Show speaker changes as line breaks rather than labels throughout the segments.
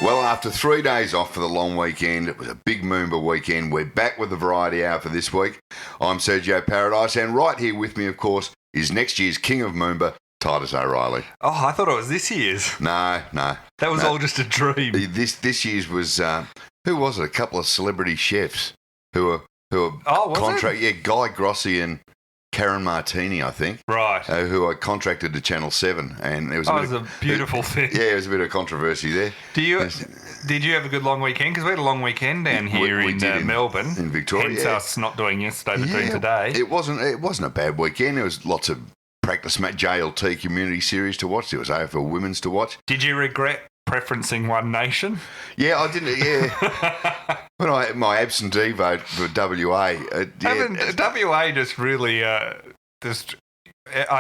Well, after 3 days off for the long weekend, it was a big Moomba weekend. We're back with the Variety Hour for this week. I'm Sergio Paradise, and right here with me, of course, is next year's King of Moomba, Titus O'Reilly.
Oh, I thought it was this year's.
No.
That was all just a dream.
This year's was, who was it? A couple of celebrity chefs who were contract. Yeah, Guy Grossi and Karen Martini, I think.
Right.
Who I contracted to Channel 7. And it was
a beautiful thing.
Yeah, it was a bit of controversy there.
Did you have a good long weekend? Because we had a long weekend down here in Melbourne.
In Victoria,
hence us not doing yesterday, but doing today.
It wasn't a bad weekend. There was lots of practice match JLT community series to watch. There was AFL Women's to watch.
Did you regret preferencing One Nation?
Yeah, I didn't. Yeah. When my absentee vote for WA.
WA just really I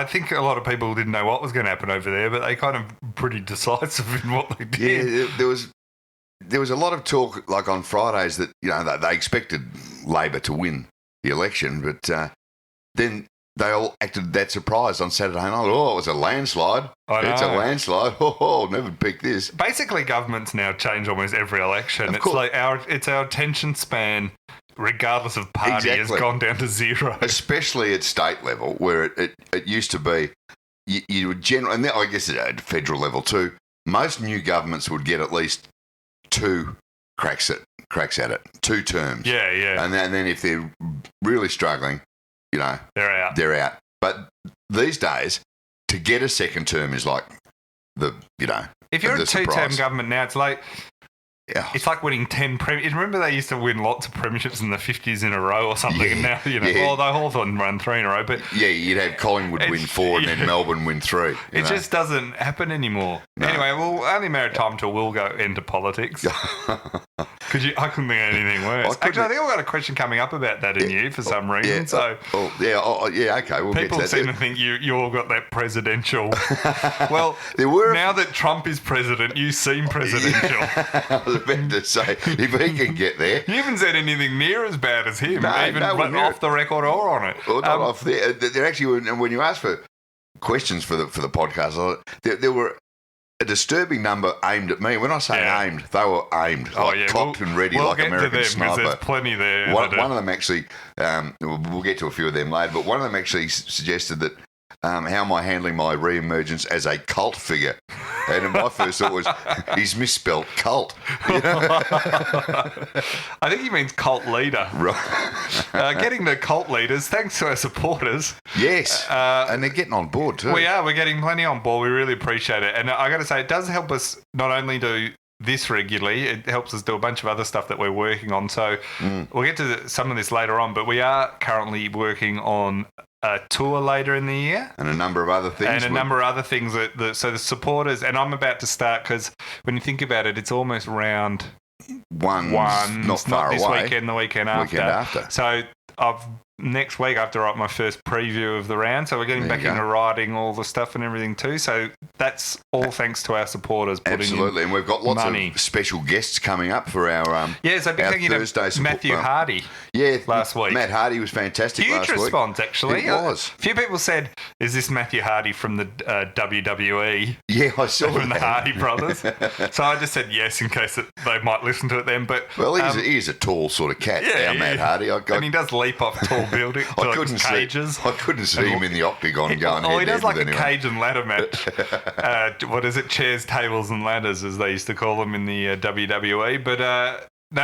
think a lot of people didn't know what was going to happen over there, but they kind of pretty decisive in what they did.
Yeah, there was a lot of talk, like on Fridays, that they expected Labor to win the election, but then they all acted that surprised on Saturday night. Oh, it was a landslide. It's a landslide. Oh, never picked this.
Basically, governments now change almost every election. It's like our attention span, regardless of party, has gone down to zero.
Especially at state level, where it used to be, you would generally, and I guess at federal level too, most new governments would get at least two cracks at it, 2 terms.
Yeah.
And then if they're really struggling, they're out. But these days, to get a second term is like
if you're a 2-term government now, it's like
Yeah.
It's like winning 10 Remember they used to win lots of premierships in the 50s in a row or something, and now, although Hawthorn run 3 in a row, but...
Yeah, you'd have Collingwood win 4 and then Melbourne win 3.
It just doesn't happen anymore. No. Anyway, we'll only matter time till we'll go into politics. I couldn't think of anything worse. Actually, I think I've got a question coming up about that in you for some reason.
Okay, we'll get to that.
People seem to think you all got that presidential... Well, now that Trump is president, you seem presidential.
I was about to say, if he can get there...
You haven't said anything near as bad as him, even off the record or on it.
Well, not off there. They're actually, when you ask for questions for the podcast, there were a disturbing number aimed at me. When I say aimed, they were aimed, cocked and ready, like American Sniper.
There's plenty there.
One of them actually, we'll get to a few of them later, but one of them actually suggested that how am I handling my re-emergence as a cult figure? And my first thought was, he's misspelled cult.
I think he means cult leader.
Right.
Getting the cult leaders, thanks to our supporters.
Yes, and they're getting on board too.
We are. We're getting plenty on board. We really appreciate it. And I got to say, it does help us not only do this regularly, it helps us do a bunch of other stuff that we're working on. So we'll get to some of this later on, but we are currently working on a tour later in the year.
And a number of other things.
So the supporters, and I'm about to start, because when you think about it, it's almost round one.
Not far
this
away.
Weekend, the weekend after. So next week I have to write my first preview of the round. So we're getting back into writing all the stuff and everything too. So that's all thanks to our supporters.
Absolutely. And we've got lots of special guests coming up for our
so big thank you to Matthew Hardy. Last week.
Matt Hardy was fantastic last week.
Huge response, actually.
It was.
A few people said, is this Matthew Hardy from the WWE?
Yeah, I saw
from the Hardy brothers. So I just said yes in case they might listen to it then. But
he's a tall sort of cat, Matt Hardy.
And he does leap off tall building. I
couldn't see him in the octagon going head-to-head.
He does like a cage and ladder match. What is it? Chairs, tables and ladders, as they used to call them in the WWE. But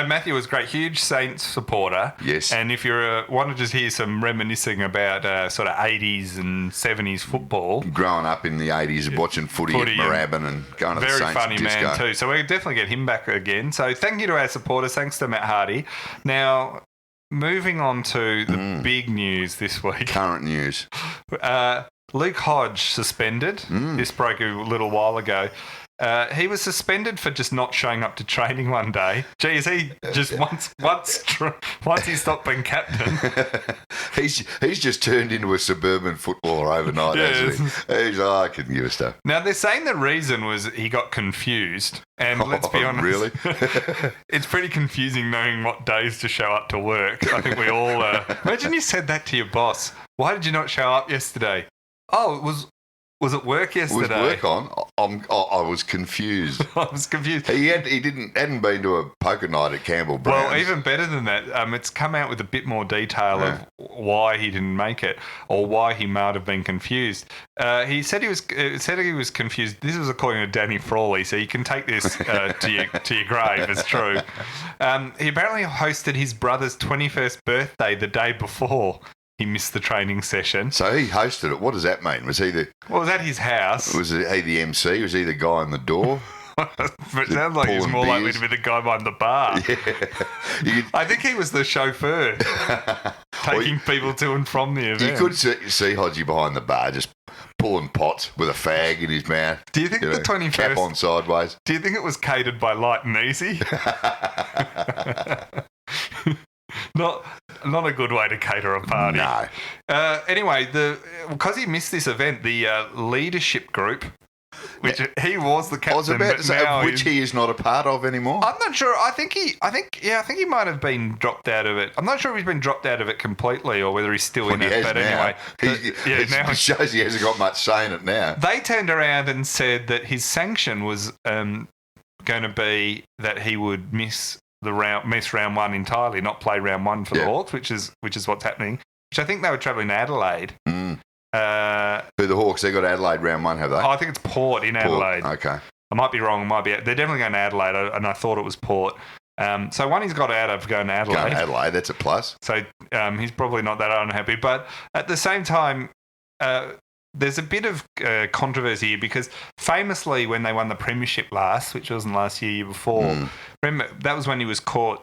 Matthew was great. Huge Saints supporter.
Yes.
And if you want to just hear some reminiscing about sort of 80s and 70s football.
Growing up in the 80s, watching footy at Moorabbin and going to the Saints.
Very funny man too. So we'll definitely get him back again. So thank you to our supporters. Thanks to Matt Hardy. Now, moving on to the big news this week.
Current news.
Luke Hodge suspended. This broke a little while ago. He was suspended for just not showing up to training one day. Gee, is he just once he stopped being captain?
he's just turned into a suburban footballer overnight, hasn't he? He's I can give a stuff.
Now, they're saying the reason was he got confused. And let's be honest.
Really?
It's pretty confusing knowing what days to show up to work. I think we all... imagine you said that to your boss. Why did you not show up yesterday? Oh, Was it work yesterday?
Was work on? I was confused.
I was confused.
He hadn't been to a poker night at Campbell Brown's.
Well, even better than that, it's come out with a bit more detail of why he didn't make it or why he might have been confused. He said he was confused. This was according to Danny Frawley, so you can take this to your grave as true. He apparently hosted his brother's 21st birthday the day before. He missed the training session.
So he hosted it. What does that mean? Was he the...
Well, it was at his house.
Was he the MC? Was he the guy on the door?
It sounds like he's more likely to be the guy behind the bar. Yeah. I think he was the chauffeur, taking people to and from the event.
You could see Hodgie behind the bar just pulling pots with a fag in his mouth.
Do you think the 21st...
Cap on sideways.
Do you think it was catered by Light and Easy? Not a good way to cater a party.
No.
Anyway, because he missed this event, the leadership group, which he was the captain,
I was about to say, which he is not a part of anymore.
I'm not sure. I think he might have been dropped out of it. I'm not sure if he's been dropped out of it completely or whether he's still in it. But
now.
Anyway,
it shows he hasn't got much say in it now.
They turned around and said that his sanction was going to be that he would miss round one entirely, not play round one for the Hawks, which is what's happening. Which I think they were travelling to Adelaide.
Who the Hawks? They got Adelaide round one, have they?
I think it's Port in Adelaide.
Okay.
I might be wrong. They're definitely going to Adelaide, and I thought it was Port. So one, he's got out of going to Adelaide.
Going to Adelaide, that's a plus.
So he's probably not that unhappy. But at the same time, there's a bit of controversy here because famously when they won the premiership last, which wasn't last year before, remember, that was when he was caught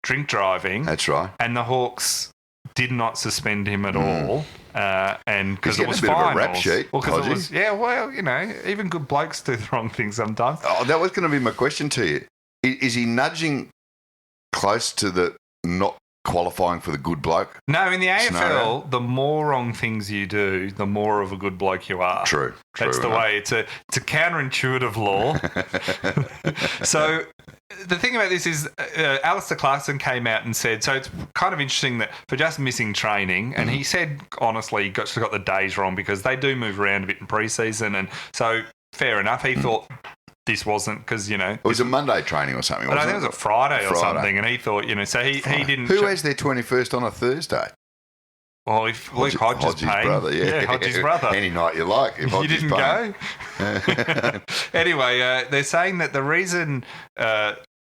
drink driving.
That's right.
And the Hawks did not suspend him at all. And because it was
a bit
finals.
of a rap sheet,
well, because it was, even good blokes do the wrong thing sometimes.
Oh, that was going to be my question to you. Is he nudging close to the not qualifying for the good bloke?
No, in the AFL, the more wrong things you do, the more of a good bloke you are.
True.
That's the way. It's a counterintuitive law. So the thing about this is Alistair Clarkson came out and said, so it's kind of interesting that for just missing training, and he said, honestly, he got the days wrong because they do move around a bit in pre-season, and so fair enough. He thought this wasn't because, it
was a Monday training or something,
but I think it was a Friday or something, and he thought, so he didn't...
Who has their 21st on a Thursday?
Well, if Luke Hodge is paying...
brother, yeah.
Hodge's brother.
Any night you like, if Hodge
you didn't go? Anyway, they're saying that the reason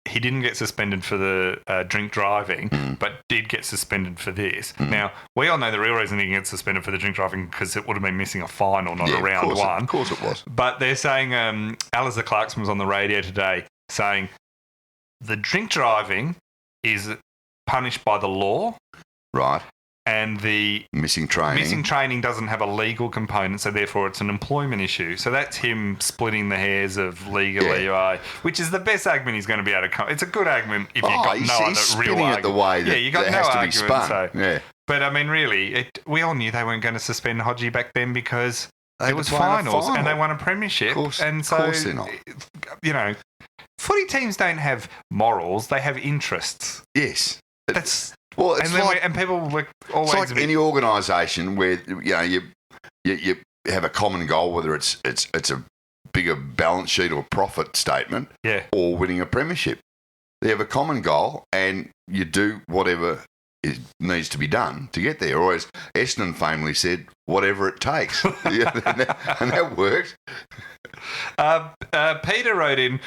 he didn't get suspended for the drink driving, but did get suspended for this. Now, we all know the real reason he didn't get suspended for the drink driving because it would have been missing a final, not a round one.
Of course it was.
But they're saying Alistair Clarkson was on the radio today saying the drink driving is punished by the law.
Right.
And the
missing training
doesn't have a legal component, so therefore it's an employment issue. So that's him splitting the hairs of legally, which is the best argument he's going to be able to come. It's a good argument if you've got no other real argument.
It the way that
you got
it
no
has to
argument.
be spun.
So. But I mean, really, we all knew they weren't going to suspend Hodgie back then because it was finals and they won a premiership.
Of course they're not.
Footy teams don't have morals; they have interests.
Yes,
that's.
Well,
and people were always...
It's like any organisation where you have a common goal, whether it's a bigger balance sheet or profit statement, or winning a premiership. They have a common goal, and you do whatever it needs to be done to get there. Or as Essendon famously said, whatever it takes, and that worked.
Peter wrote in.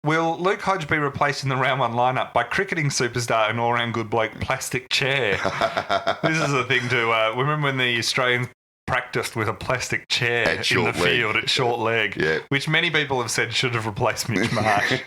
Will Luke Hodge be replaced in the round one lineup by cricketing superstar and all-round good bloke Plastic Chair? This is a thing to... remember when the Australians practiced with a plastic chair in the field at short leg, which many people have said should have replaced Mitch Marsh.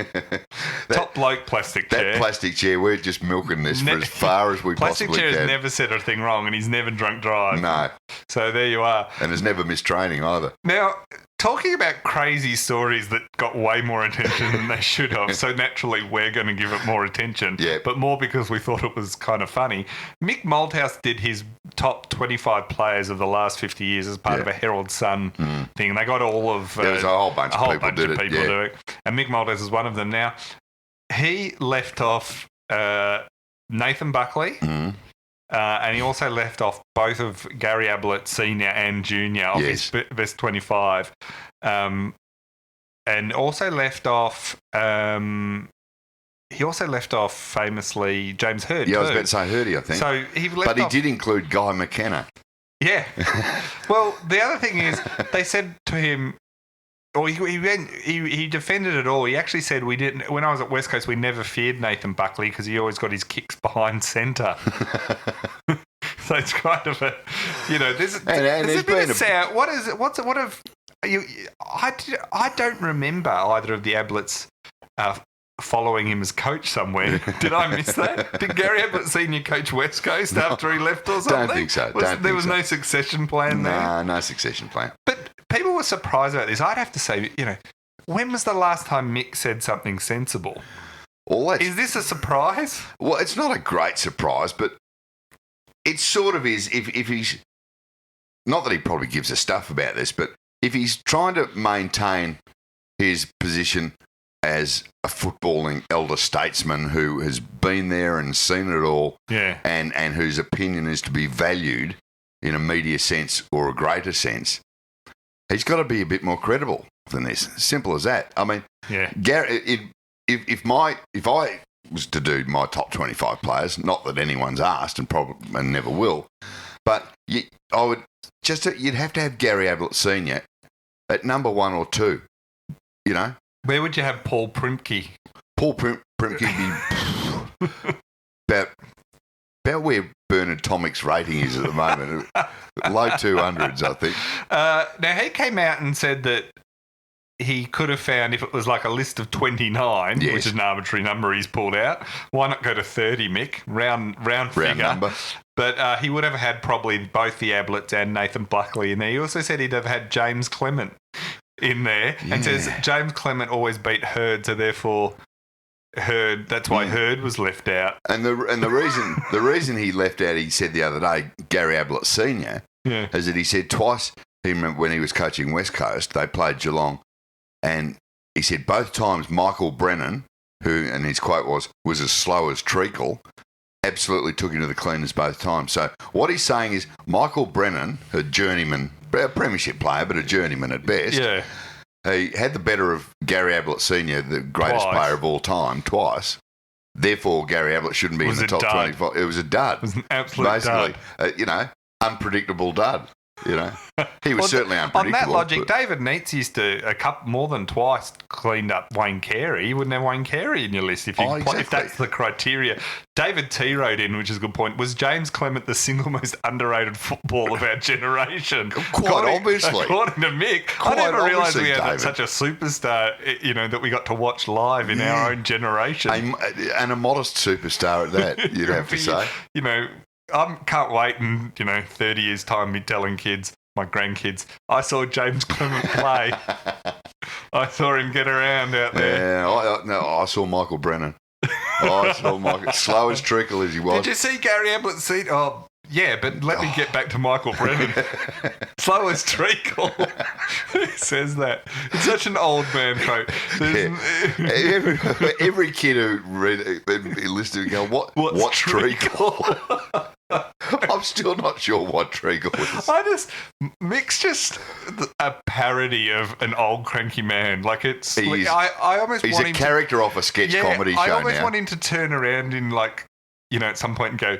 Top bloke Plastic Chair.
That Plastic Chair, we're just milking this for as far as we possibly can.
Plastic Chair has never said a thing wrong and he's never drunk drive.
No.
So there you are.
And has never missed training either.
Now... Talking about crazy stories that got way more attention than they should have, so naturally we're going to give it more attention, but more because we thought it was kind of funny. Mick Malthouse did his top 25 players of the last 50 years as part of a Herald Sun thing. They got all of...
there was a whole bunch of people do it.
And Mick Malthouse is one of them. Now, he left off Nathan Buckley, And he also left off both of Gary Abletts Senior and Junior off his best 25. And also left off. He also left off famously James Hird.
Yeah, I was about to say Hirdy, I think.
So he left
he did include Guy McKenna.
Yeah. Well, the other thing is, they said to him, or he defended it all. He actually said, we didn't. When I was at West Coast, we never feared Nathan Buckley because he always got his kicks behind centre. So it's kind of a, there's a bit of sound. What is it? What have you? I don't remember either of the Abletts following him as coach somewhere. Did I miss that? Did Gary Abletts Senior coach West Coast after he left or something?
Don't think so.
There was no succession plan there?
No succession plan.
But people were surprised about this. I'd have to say, when was the last time Mick said something sensible? Is this a surprise?
Well, it's not a great surprise, but it sort of is if he's... Not that he probably gives a stuff about this, but if he's trying to maintain his position as a footballing elder statesman who has been there and seen it all, and whose opinion is to be valued in a media sense or a greater sense, he's got to be a bit more credible than this. Simple as that. I mean, Gary, if I was to do my top 25 players, not that anyone's asked and probably and never will, but you'd have to have Gary Abletts Senior at number 1 or 2.
Where would you have Paul Primke?
Paul Primke would be about where Bernard Tomic's rating is at the moment. Low 200s, I think.
Now, he came out and said that he could have found, if it was like a list of 29, which is an arbitrary number he's pulled out, why not go to 30, Mick? Round figure.
Number.
But he would have had probably both the Abletts and Nathan Buckley in there. He also said he'd have had James Clement in there, and says James Clement always beat Hird, so therefore that's why Hird was left out.
And the reason he left out, he said the other day, Gary Abletts Senior, is that he said twice, he remember when he was coaching West Coast, they played Geelong, and he said both times Michael Brennan, who, and his quote was as slow as treacle, absolutely took him to the cleaners both times. So what he's saying is Michael Brennan, a journeyman, a premiership player, but a journeyman at best.
Yeah.
He had the better of Gary Abletts Senior, the greatest player of all time, twice. Therefore, Gary Ablett shouldn't be in the top 25. It was a dud.
It was an absolute
dud. Unpredictable dud. He was certainly unpredictable.
On that logic, David Neitz used to more than twice cleaned up Wayne Carey. You wouldn't have Wayne Carey in your list if that's the criteria. David T wrote in, which is a good point. Was James Clement the single most underrated football of our generation?
Obviously.
According to Mick. I never realised we had such a superstar, that we got to watch live in our own generation.
And a modest superstar at that, you'd have to say.
I can't wait in 30 years' time me telling kids, my grandkids, I saw James Clement play. I saw him get around out there.
Yeah, I saw Michael Brennan. I saw Michael, slow as treacle as he was.
Did you see Gary Abletts Senior? Oh, yeah, but let me get back to Michael Brennan. Slow as treacle. Who says that? It's such an old man quote.
Every kid who listened to go, what's treacle? I'm still not sure what treacle is.
Mick's just a parody of an old cranky man. Like I almost
he's
want
a
him
character off a sketch comedy show.
I almost want him to turn around in at some point and go,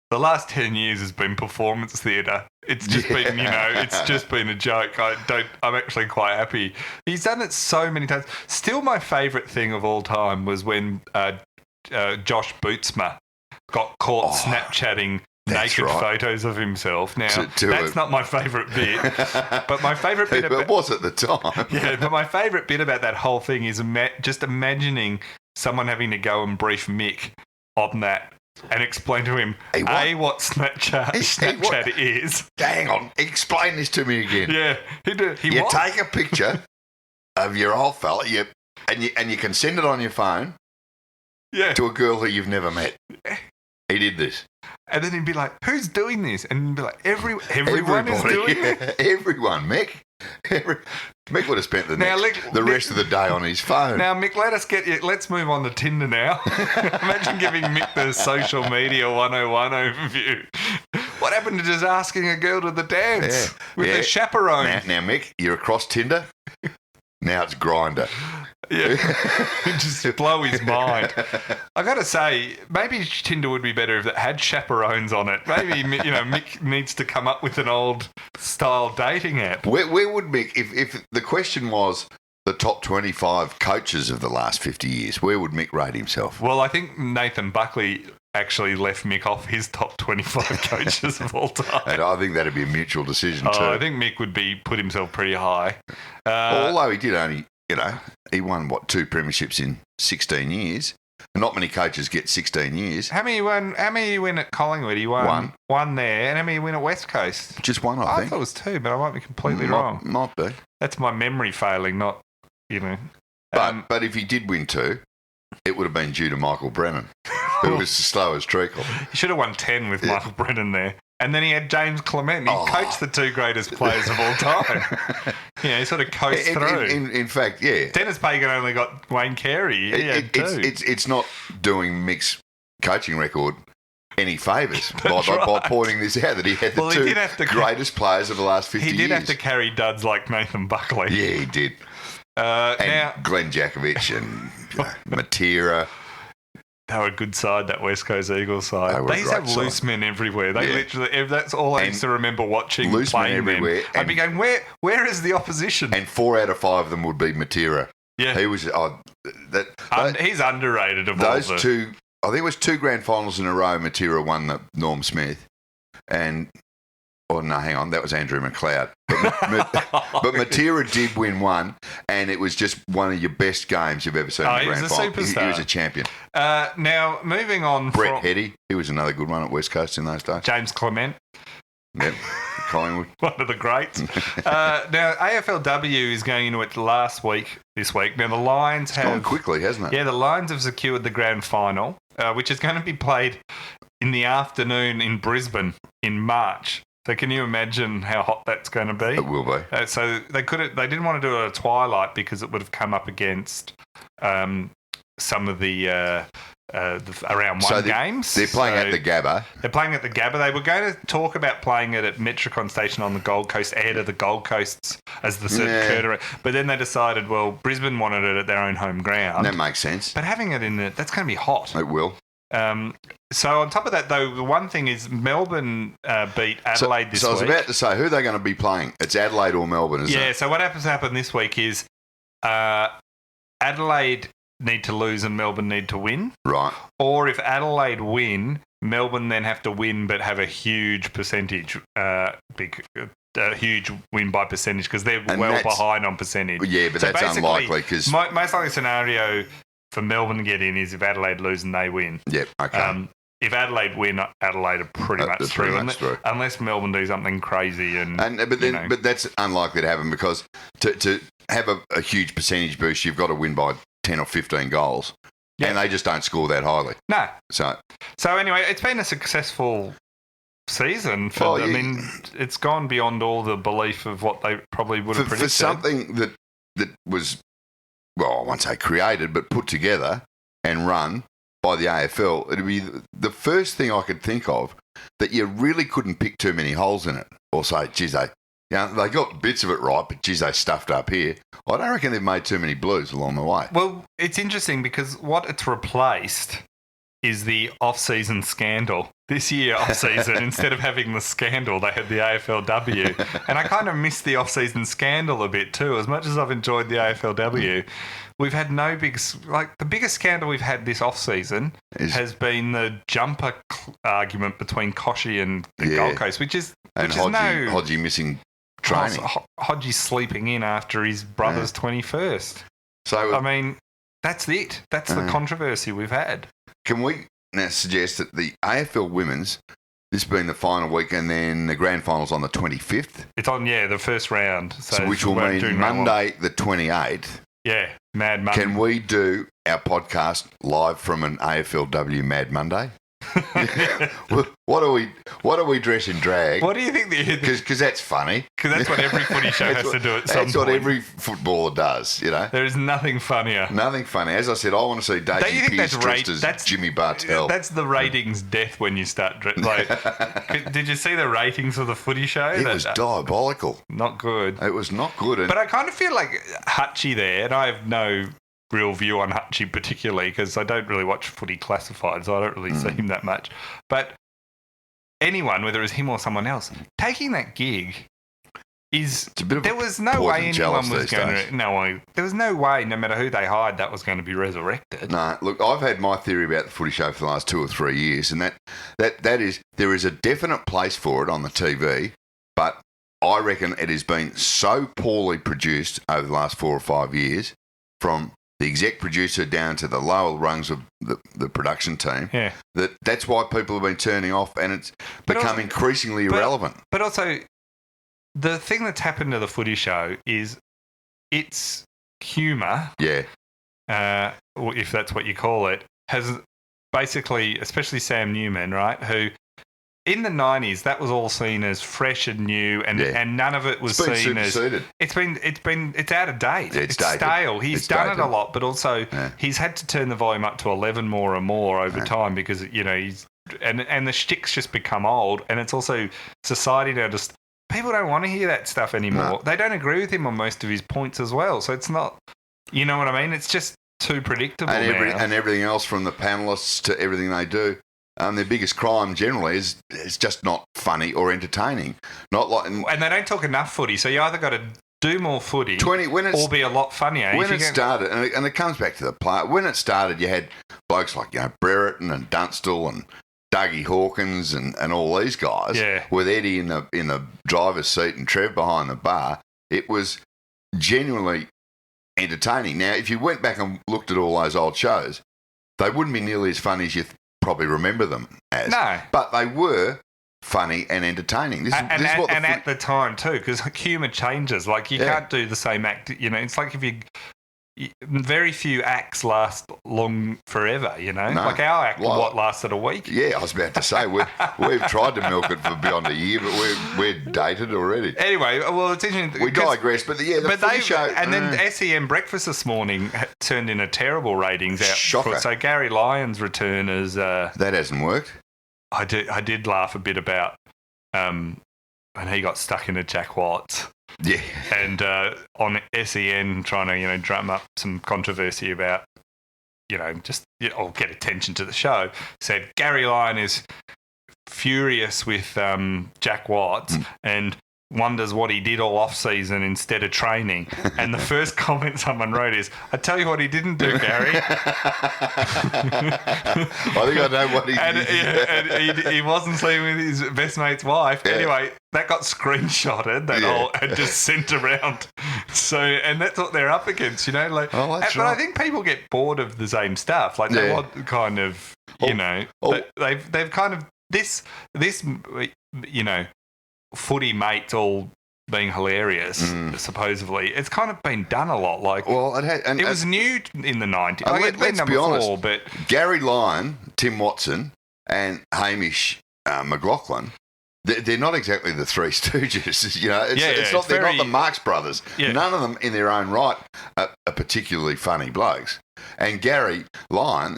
the last 10 years has been performance theatre. It's just been, it's just been a joke. I'm actually quite happy. He's done it so many times. Still, my favourite thing of all time was when Josh Bootsma got caught Snapchatting naked photos of himself. Now, that's not my favourite bit. But my favourite bit
it was at the time.
Yeah, but my favourite bit about that whole thing is just imagining someone having to go and brief Mick on that. And explain to him, what Snapchat is.
Hang on, explain this to me again.
Yeah,
you take a picture of your old fella, and you can send it on your phone to a girl who you've never met. He did this.
And then he'd be like, who's doing this? And he'd be like, everyone is doing it.
Everyone, Mick. Mick would have spent the rest of the day on his phone.
Now, Mick, let's move on to Tinder now. Imagine giving Mick the social media 101 overview. What happened to just asking a girl to the dance with a chaperone?
Now, Mick, you're across Tinder. Now it's Grindr.
Yeah, just blow his mind. I got to say, maybe Tinder would be better if it had chaperones on it. Maybe Mick needs to come up with an old style dating app.
Where would Mick, if the question was the top 25 coaches of the last 50 years, where would Mick rate himself?
Well, I think Nathan Buckley actually left Mick off his top 25 coaches of all time.
And I think that'd be a mutual decision too.
I think Mick would put himself pretty high.
Although he did only, he won, 2 premierships in 16 years. Not many coaches get 16 years.
How many did he win at Collingwood? He won. One there. And how many did he win at West Coast?
Just one, I think.
I thought it was 2, but I might be completely wrong.
Might be.
That's my memory failing, not,
But if he did win 2, it would have been due to Michael Brennan, who was as slow as treacle.
He should have won 10 with Michael Brennan there. And then he had James Clement. He coached the 2 greatest players of all time. He sort of coached through.
In fact, yeah.
Dennis Pagan only got Wayne Carey.
It's not doing Mick's coaching record any favours by pointing this out, that he had the 2 greatest players of the last 50 years.
He did have to carry duds like Nathan Buckley.
Yeah, he did. And Glenn Jakovich and Matera.
They were a good side, that West Coast Eagles side. They used to have loose men everywhere. They literally, that's all I used to remember watching.
Loose men everywhere.
I'd be going, where is the opposition?
And 4 out of 5 of them would be Matera.
Yeah.
He was,
he's underrated of
those all the... 2, I think it was 2 grand finals in a row, Matera won the Norm Smith. And, hang on, that was Andrew McLeod. But Matera did win 1, and it was just one of your best games you've ever seen in the grand final.
He was a superstar.
He was a champion.
Now, moving on.
Brett Hetty, he was another good one at West Coast in those days.
James Clement.
Yep, Collingwood.
One of the greats. Now, AFLW is going into it this week. Now, the Lions have...
It's gone quickly, hasn't it?
Yeah, the Lions have secured the grand final, which is going to be played in the afternoon in Brisbane in March. So can you imagine how hot that's going to be?
It will be.
So they didn't want to do it at twilight because it would have come up against some of the around one games.
They're playing at the Gabba.
They're playing at the Gabba. They were going to talk about playing it at Metricon Station on the Gold Coast, ahead of the Gold Coasts as the circuit. But then they decided, Brisbane wanted it at their own home ground.
That makes sense.
But having it that's going to be hot.
It will.
So on top of that, though, the one thing is Melbourne beat Adelaide this week.
So I was about to say, who are they going to be playing? It's Adelaide or Melbourne, isn't it?
Yeah, so what happen this week is Adelaide need to lose and Melbourne need to win.
Right.
Or if Adelaide win, Melbourne then have to win but have a huge percentage, huge win by percentage because they're behind on percentage.
Yeah, but that's unlikely because...
Most likely scenario for Melbourne to get in is if Adelaide lose and they win.
Yep, okay.
If Adelaide win, Adelaide are pretty much through. Unless Melbourne do something crazy. But
that's unlikely to happen because to have a huge percentage boost, you've got to win by 10 or 15 goals. Yeah. And they just don't score that highly.
No.
So
anyway, it's been a successful season. It's gone beyond all the belief of what they probably would have predicted.
For something that was, I won't say created, but put together and run by the AFL, it'd be the first thing I could think of that you really couldn't pick too many holes in it or say, geez, they got bits of it right, but geez, they stuffed up here. I don't reckon they've made too many blues along the way.
Well, it's interesting because what it's replaced is the off-season scandal. This year, off-season, instead of having the scandal, they had the AFLW. And I kind of missed the off-season scandal a bit too. As much as I've enjoyed the AFLW, we've had no the biggest scandal we've had this off-season has been the jumper argument between Koshy and the Gold Coast, which is
Hodgie missing training.
Hodgie's sleeping in after his brother's 21st. So, that's it. That's the controversy we've had.
Can we now suggest that the AFL Women's, this being the final week, and then the grand final's on the 25th?
It's on, the first round. So
which will mean Monday the 28th.
Yeah, Mad Monday.
Can we do our podcast live from an AFLW Mad Monday? What do we dress in drag?
What do you think?
Because that's funny.
Because that's what every footy show has to do at some point.
That's what every footballer does, you know.
There is nothing funnier.
Nothing funny. As I said, I want to see Daisy Pearce dressed as Jimmy Bartell.
That's the ratings death when you start. Did you see the ratings of the footy show?
It was diabolical.
Not good.
It was not good.
But I kind of feel like Hutchie there, and I have no real view on Hutchie particularly because I don't really watch footy classified, so I don't really see him that much. But anyone, whether it was him or someone else, taking that gig there was no way anyone was going to. There was no way, no matter who they hired, that was going to be resurrected.
No, look, I've had my theory about the footy show for the last 2 or 3 years, and that is there is a definite place for it on the TV, but I reckon it has been so poorly produced over the last 4 or 5 years, from the exec producer down to the lower rungs of the production team, that's why people have been turning off, and it's become increasingly irrelevant.
But also, the thing that's happened to the footy show is its humour, if that's what you call it, has basically, especially Sam Newman, right, who in the 90s, that was all seen as fresh and new, and none of it was seen as it's out of date.
It's
stale. He's done it a lot, but also he's had to turn the volume up to 11 more and more over time because he's and the shtick's just become old, and it's also society now just people don't want to hear that stuff anymore. No. They don't agree with him on most of his points as well, so it's not, you know what I mean? It's just too predictable
and everything else from the panellists to everything they do. Their biggest crime generally is just not funny or entertaining.
And they don't talk enough footy, so you either got to do more footy or be a lot funnier.
When it started, and it comes back to the player, when it started you had blokes like Brereton and Dunstall and Dougie Hawkins and all these guys with Eddie in the driver's seat and Trev behind the bar. It was genuinely entertaining. Now, if you went back and looked at all those old shows, they wouldn't be nearly as funny as you probably remember them as.
No.
But they were funny and entertaining.
At the time too, because humour changes. Like you can't do the same act. It's like very few acts last long forever, No. Like our act, lasted a week?
Yeah, I was about to say, we've tried to milk it for beyond a year, but we're dated already.
Anyway, well, it's interesting.
We digress, but the footy show...
And then SEM Breakfast this morning turned in a terrible ratings out.
Shocker.
So Gary Lyon's return is...
that hasn't worked.
I did laugh a bit about when he got stuck into Jack Watts.
Yeah.
And on SEN trying to, drum up some controversy about, or get attention to the show, said Gary Lyon is furious with Jack Watts and wonders what he did all off-season instead of training. And the first comment someone wrote is, I tell you what he didn't do, Gary.
I think I know what he did.
And he wasn't sleeping with his best mate's wife. Yeah. Anyway, that got screenshotted and just sent around. So, and that's what they're up against, But I think people get bored of the same stuff. Like they want kind of, they've kind of this, footy mates all being hilarious, supposedly. It's kind of been done a lot. It was new in the 90s.
Let's be honest, but Gary Lyon, Tim Watson, and Hamish McLaughlin, they're not exactly the Three Stooges. They're not the Marx Brothers. Yeah. None of them, in their own right, are particularly funny blokes. And Gary Lyon,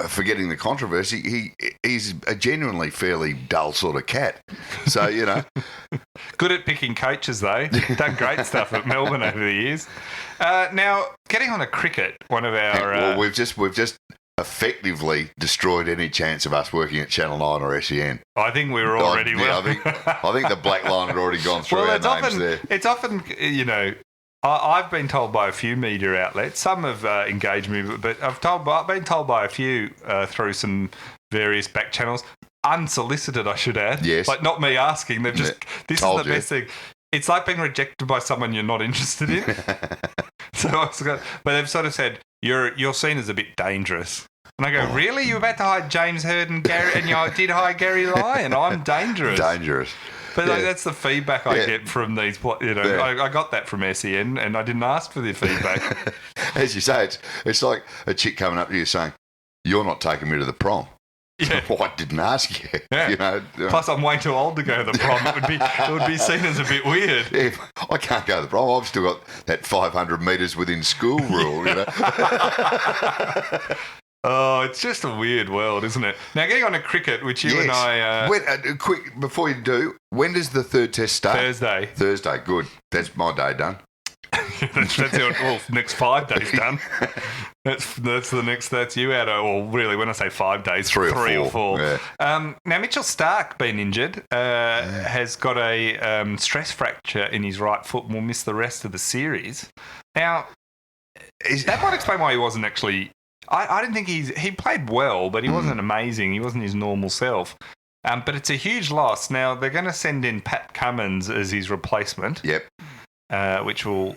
forgetting the controversy, he's a genuinely fairly dull sort of cat. So,
Good at picking coaches, though. Done great stuff at Melbourne over the years. Now, getting on to cricket, one of our...
we've just effectively destroyed any chance of us working at Channel 9 or SEN.
I think we were already...
I think the black line had already gone through our names there.
It's often, I've been told by a few media outlets, some have engaged me, but I've been told by a few through some various back channels, unsolicited, I should add.
Yes.
Like not me asking, they've just, this is the best thing. It's like being rejected by someone you're not interested in. But they've sort of said, you're seen as a bit dangerous. And I go, really? You're about to hire James Hird and Gary, and you did hire Gary Lyon? I'm dangerous.
Dangerous.
But that's the feedback I get from these. I got that from SEN, and I didn't ask for the feedback.
As you say, it's like a chick coming up to you saying, "You're not taking me to the prom."
Yeah.
I didn't ask you.
Yeah.
You know.
Plus, I'm way too old to go to the prom. It would be seen as a bit weird.
Yeah, I can't go to the prom. I've still got that 500 metres within school rule, you know.
Oh, it's just a weird world, isn't it? Now, getting on to cricket, which you and I...
quick, before you do, when does the third test start?
Thursday.
Thursday, good. That's my day done.
that's next 5 days done. That's you out of, well, really, when I say 5 days, three or four. Yeah. Now, Mitchell Starc, been injured, has got a stress fracture in his right foot and will miss the rest of the series. Now, that might explain why he wasn't actually... I didn't think he played well, but he wasn't amazing. He wasn't his normal self. But it's a huge loss. Now, they're going to send in Pat Cummins as his replacement.
Yep.
Which will,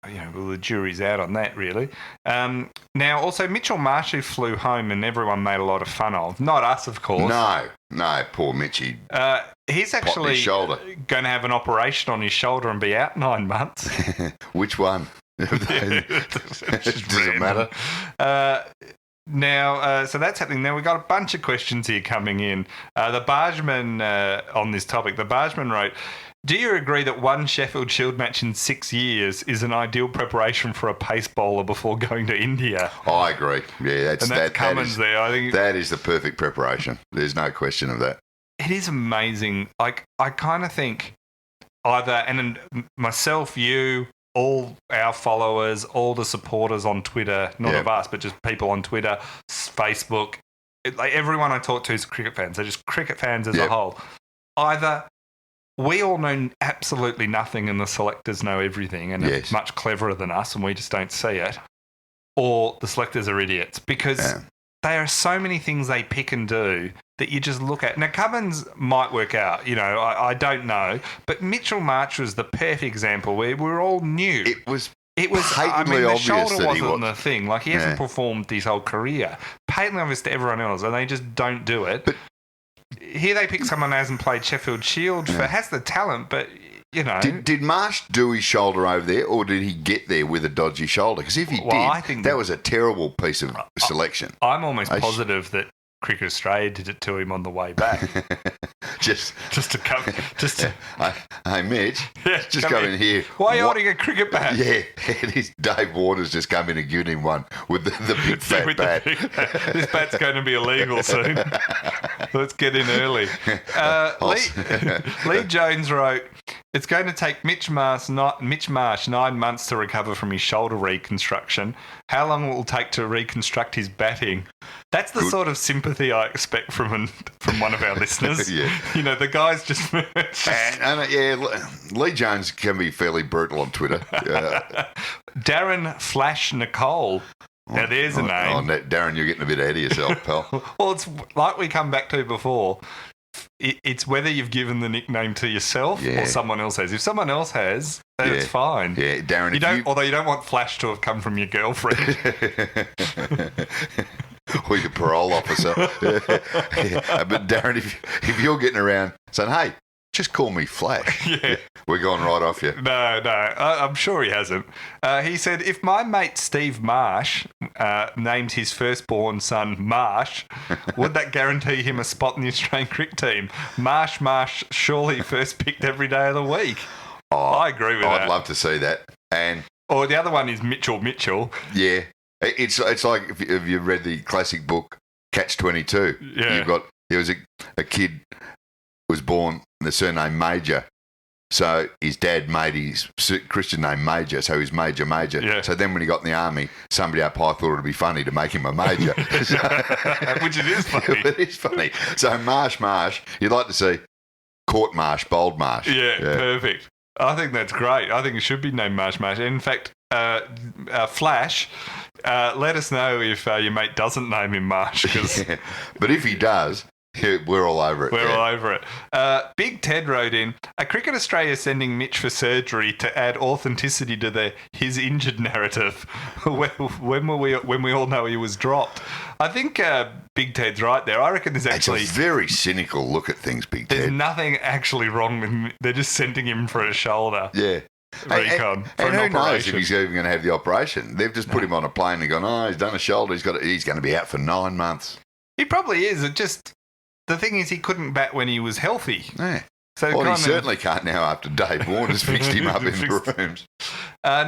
the jury's out on that, really. Now, also, Mitchell Marsh, who flew home and everyone made a lot of fun of. Not us, of course.
No, poor Mitchie.
He's actually going to have an operation on his shoulder and be out 9 months.
Which one? Doesn't matter.
Now, so that's happening. Now, we've got a bunch of questions here coming in. The Bargeman, on this topic, the Bargeman wrote, do you agree that one Sheffield Shield match in 6 years is an ideal preparation for a pace bowler before going to India?
I agree. Yeah, that's
Cummins there. I think
that is the perfect preparation. There's no question of that.
It is amazing. Like, I kind of think either, and myself, you, all our followers, all the supporters on Twitter, not of us, but just people on Twitter, Facebook, like everyone I talk to is cricket fans. They're just cricket fans as a whole. Either we all know absolutely nothing and the selectors know everything and are much cleverer than us and we just don't see it, or the selectors are idiots because there are so many things they pick and do that you just look at. Now, Cummins might work out, I don't know, but Mitchell Marsh was the perfect example where we all knew.
It was
patently
the
obvious shoulder
that
wasn't the thing. Like, he hasn't performed his whole career. Patently obvious to everyone else, and they just don't do it. But here they pick someone who hasn't played Sheffield Shield, has the talent, but...
Did Marsh do his shoulder over there, or did he get there with a dodgy shoulder? Because if he did, I think that was a terrible piece of selection.
I'm almost positive that Cricket Australia did it to him on the way back. just to come.
Hey, Mitch, just come in here.
Why are you holding a cricket bat?
Yeah, Dave Waters just come in and given him one with the big fat bat.
This bat's going to be illegal soon. Let's get in early. Lee Jones wrote, it's going to take Mitch Marsh 9 months to recover from his shoulder reconstruction. How long will it take to reconstruct his batting? That's the sort of sympathy I expect from one of our listeners. The guy's just...
Lee Jones can be fairly brutal on Twitter.
Darren Flash Nicole. Now, there's a name.
Darren, you're getting a bit ahead of yourself, pal.
Well, it's like we come back to before. It's whether you've given the nickname to yourself or someone else has. If someone else has, then it's fine.
Yeah, Darren.
Although you don't want Flash to have come from your girlfriend.
Or your parole officer. But Darren, if you're getting around saying, hey, just call me Flash. We're going right off you.
No, I'm sure he hasn't. He said, if my mate Steve Marsh named his firstborn son Marsh, would that guarantee him a spot in the Australian cricket team? Marsh, surely first picked every day of the week. I agree with that.
I'd love to see that.
Or the other one is Mitchell.
Yeah. It's like if you read the classic book Catch-22.
Yeah.
There was a kid was born the surname Major. So his dad made his Christian name Major, so he's Major.
Yeah.
So then when he got in the army, somebody up high thought it would be funny to make him a major.
Which it is funny.
It is funny. So Marsh, you'd like to see Court Marsh, Bold Marsh.
Yeah, perfect. I think that's great. I think it should be named Marsh. In fact, Flash, let us know if your mate doesn't name him Marsh.
But if he does... we're all over it.
We're all over it. Big Ted wrote in, are Cricket Australia sending Mitch for surgery to add authenticity to his injured narrative when we all know he was dropped? I think Big Ted's right there. I reckon there's actually...
It's a very cynical look at things, Big Ted.
There's nothing actually wrong with him. They're just sending him for a shoulder.
Yeah.
Recon.
And who knows if he's even going to have the operation? They've just put him on a plane and gone, he's done a shoulder. He's going to be out for 9 months.
He probably is. It just the thing is he couldn't bat when he was healthy.
Yeah.
So
Well, he certainly can't now after Dave Warner's fixed him up in the rooms.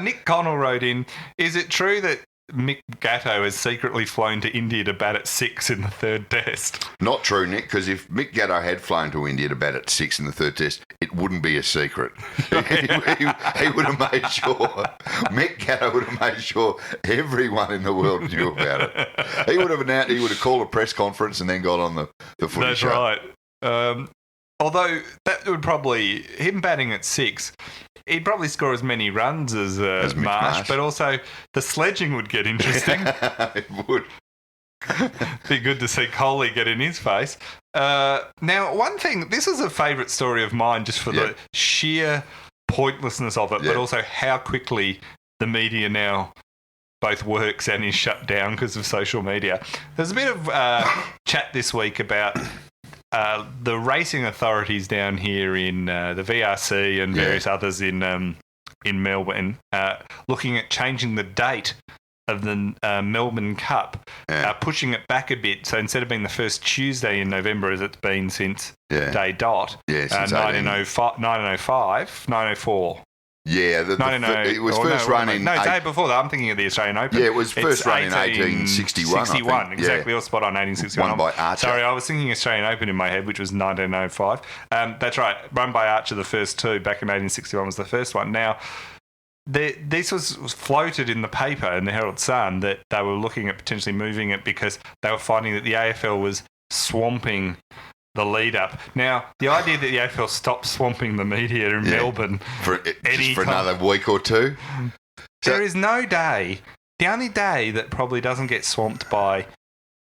Nick Connell wrote in, is it true that Mick Gatto has secretly flown to India to bat at 6 in the third test?
Not true, Nick, because if Mick Gatto had flown to India to bat at 6 in the third test, it wouldn't be a secret. he would have made sure, Mick Gatto would have made sure everyone in the world knew about it. He would have called a press conference and then got on the footy
That's
show.
right. Although that would probably, him batting at 6, he'd probably score as many runs as Marsh, but also the sledging would get interesting.
It would.
Be good to see Coley get in his face. Now, one thing, this is a favourite story of mine just for the sheer pointlessness of it, but also how quickly the media now both works and is shut down because of social media. There's a bit of chat this week about the racing authorities down here in the VRC and various others in Melbourne looking at changing the date of the Melbourne Cup, pushing it back a bit. So instead of being the first Tuesday in November, as it's been since day dot,
since
904.
Yeah, it was first run in...
day before that. I'm thinking of the Australian Open.
Yeah, it was first run in 1861,
61, exactly. You're spot on, 1861.
Won by Archer.
Sorry, I was thinking Australian Open in my head, which was 1905. That's right, run by Archer, the first two. Back in 1861 was the first one. Now, this was floated in the paper, in the Herald Sun, that they were looking at potentially moving it because they were finding that the AFL was swamping the lead up. Now, the idea that the AFL stopped swamping the media in Melbourne
for another week or two.
There is no day. The only day that probably doesn't get swamped by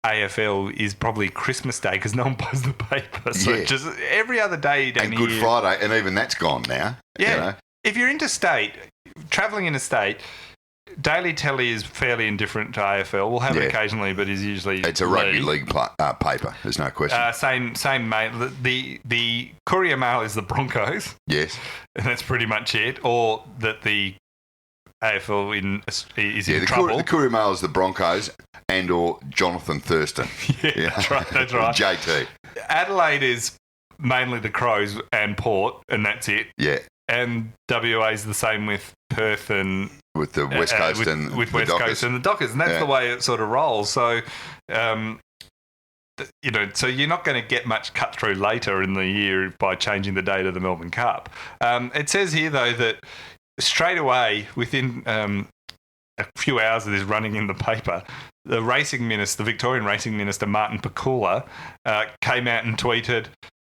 AFL is probably Christmas Day because no one buys the paper. So just every other day down
and
here.
Good Friday, and even that's gone now.
Yeah.
You know?
If you're interstate, travelling interstate, Daily Telly is fairly indifferent to AFL. We'll have it occasionally, but is usually
it's a rugby league paper. There's no question.
Same mail. The Courier Mail is the Broncos.
Yes,
and that's pretty much it. Or that the AFL is in trouble.
The Courier Mail is the Broncos and or Jonathan Thurston.
That's right. That's right.
JT.
Adelaide is mainly the Crows and Port, and that's it.
Yeah. And
WA is the same with Perth and
with the West Coast and
with
the
West
Dockers.
Coast and the Dockers, and that's the way it sort of rolls. So, so you're not going to get much cut through later in the year by changing the date of the Melbourne Cup. It says here though that straight away within a few hours of this running in the paper, the Victorian racing minister Martin Pakula came out and tweeted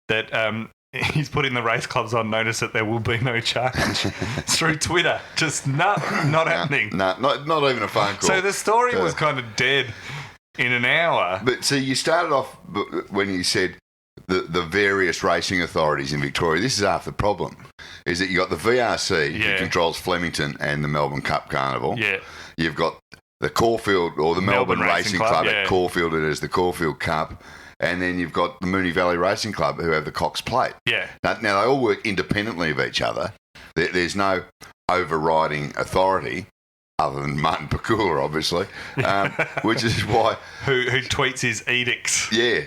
that. He's putting the race clubs on notice that there will be no charge through Twitter. Just not happening.
No, not even a phone call.
So the story was kind of dead in an hour.
But see, you started off when you said the various racing authorities in Victoria. This is half the problem, is that you got the VRC, who controls Flemington and the Melbourne Cup Carnival.
Yeah.
You've got the Caulfield, or the Melbourne Racing Club at Caulfield. It is the Caulfield Cup. And then you've got the Moonee Valley Racing Club, who have the Cox Plate.
Yeah.
Now they all work independently of each other. There's no overriding authority other than Martin Pakula, obviously, which is why...
Who tweets his edicts.
Yeah.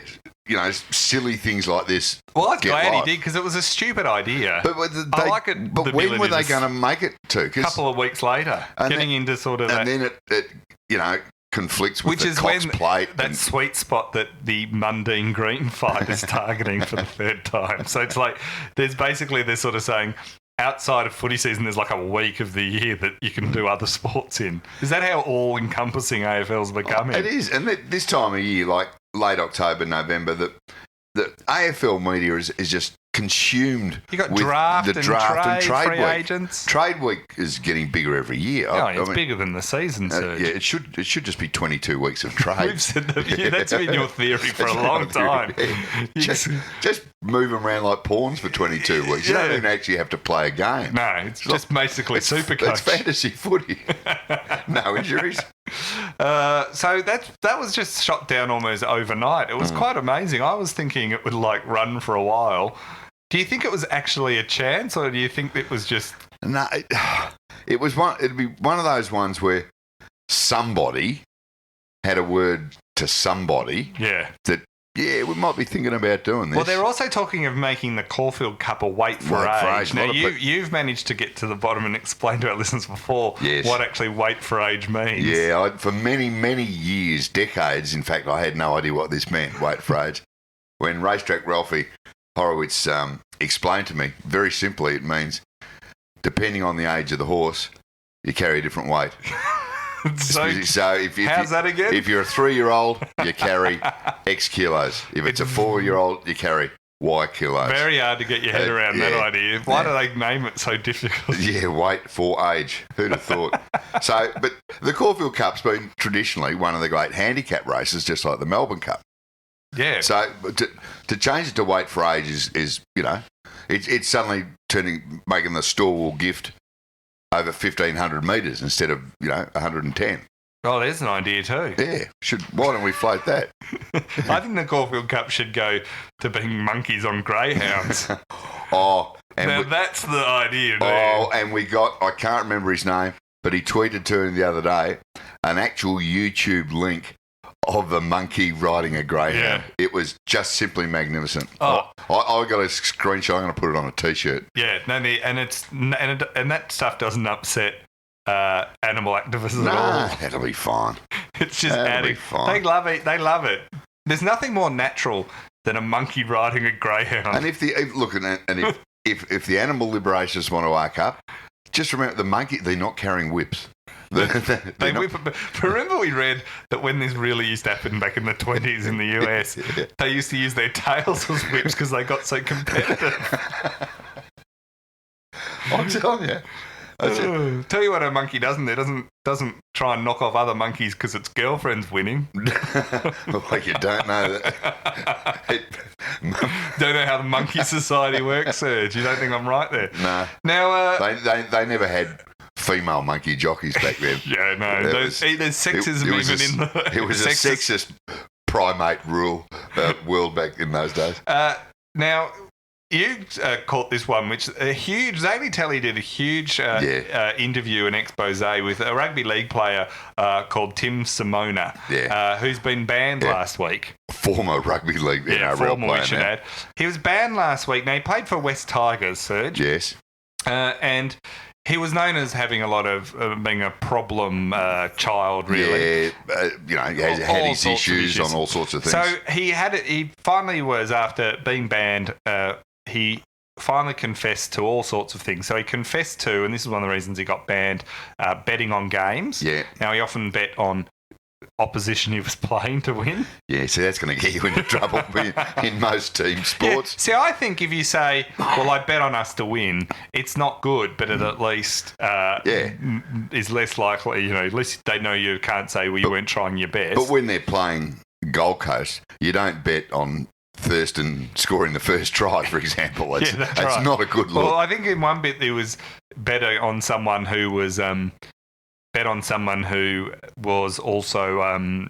Silly things like this.
Well, I'm glad he did, because it was a stupid idea.
But I like it. But when were they going to make it to?
A couple of weeks later, getting into sort of
and then it conflicts with the Cox Plate.
That sweet spot that the Mundine Green fight is targeting for the third time. So it's like they're sort of saying outside of footy season, there's like a week of the year that you can do other sports in. Is that how all-encompassing AFL's becoming?
It is. And this time of year, like late October, November, the AFL media is just consumed.
You got
with
draft
and trade
free
week.
Agents.
Trade week is getting bigger every year.
It's bigger than the season, Serge.
Yeah, it should just be 22 weeks of trade.
We've said that's been your theory for a long time.
Just move them around like pawns for 22 weeks. You don't even actually have to play a game.
No, it's just basically Supercoach.
It's fantasy footy. No injuries.
So that was just shot down almost overnight. It was quite amazing. I was thinking it would run for a while. Do you think it was actually a chance, or do you think it was just...
No, it was one. It'd be one of those ones where somebody had a word to somebody that, we might be thinking about doing this.
Well, they're also talking of making the Caulfield Cup a weight for age. Now, you've managed to get to the bottom and explain to our listeners before what actually weight for age means.
Yeah, for many, many years, decades, in fact, I had no idea what this meant, weight for age. When Racetrack Ralphie Horowitz explained to me, very simply, it means depending on the age of the horse, you carry a different weight. So
how's that again?
If you're a 3-year-old, you carry X kilos. If it's a 4-year-old, you carry Y kilos.
Very hard to get your head around that idea. Why do they name it so difficult?
Yeah, weight for age. Who'd have thought? But the Caulfield Cup's been traditionally one of the great handicap races, just like the Melbourne Cup.
Yeah.
So to change it to weight for age is it's suddenly making the Storwell gift over 1,500 metres instead of 110.
Oh, there's an idea too.
Yeah, why don't we float that?
I think the Caulfield Cup should go to being monkeys on greyhounds.
That's
the idea. There.
And we got, I can't remember his name, but he tweeted to me the other day an actual YouTube link of the monkey riding a greyhound. Yeah. It was just simply magnificent. I got a screenshot. I'm going to put it on a T-shirt.
Yeah, and that stuff doesn't upset animal activists at all.
That'll be fine.
It's just adding. They love it. They love it. There's nothing more natural than a monkey riding a greyhound.
And if the animal liberationists want to wake up, just remember the monkey. They're not carrying whips.
Remember we read that when this really used to happen back in the 20s in the US, they used to use their tails as whips because they got so competitive.
I'm telling you.
Tell you what a monkey doesn't do. Doesn't try and knock off other monkeys because its girlfriend's winning.
Like you don't know that.
Don't know how the monkey society works, Serge. You don't think I'm right there?
No.
Now
they never had female monkey jockeys back then.
Yeah, no. There's sexism in the...
It was a sexist primate world back in those days.
Now, you caught this one, which Zany Telly did a huge interview and expose with a rugby league player called Tim Simona, who's been banned last week.
Former rugby league
former, we should add. He was banned last week. Now, he played for West Tigers, Serge.
Yes.
And he was known as having a lot of being a problem child, really.
Yeah, he had his issues on all sorts of things.
So he finally was, after being banned, he finally confessed to all sorts of things. So he confessed to, and this is one of the reasons he got banned, betting on games. Yeah. Now, he often bet on opposition he was playing to win.
Yeah, so that's going to get you into trouble in most team sports.
Yeah. See, I think if you say, well, I bet on us to win, it's not good, but it at least is less likely, at least they know you can't say, well, you weren't trying your best.
But when they're playing Gold Coast, you don't bet on Thurston scoring the first try, for example. That's right. Not a good look.
Well, I think in one bit there was better on someone who was... bet on someone who was also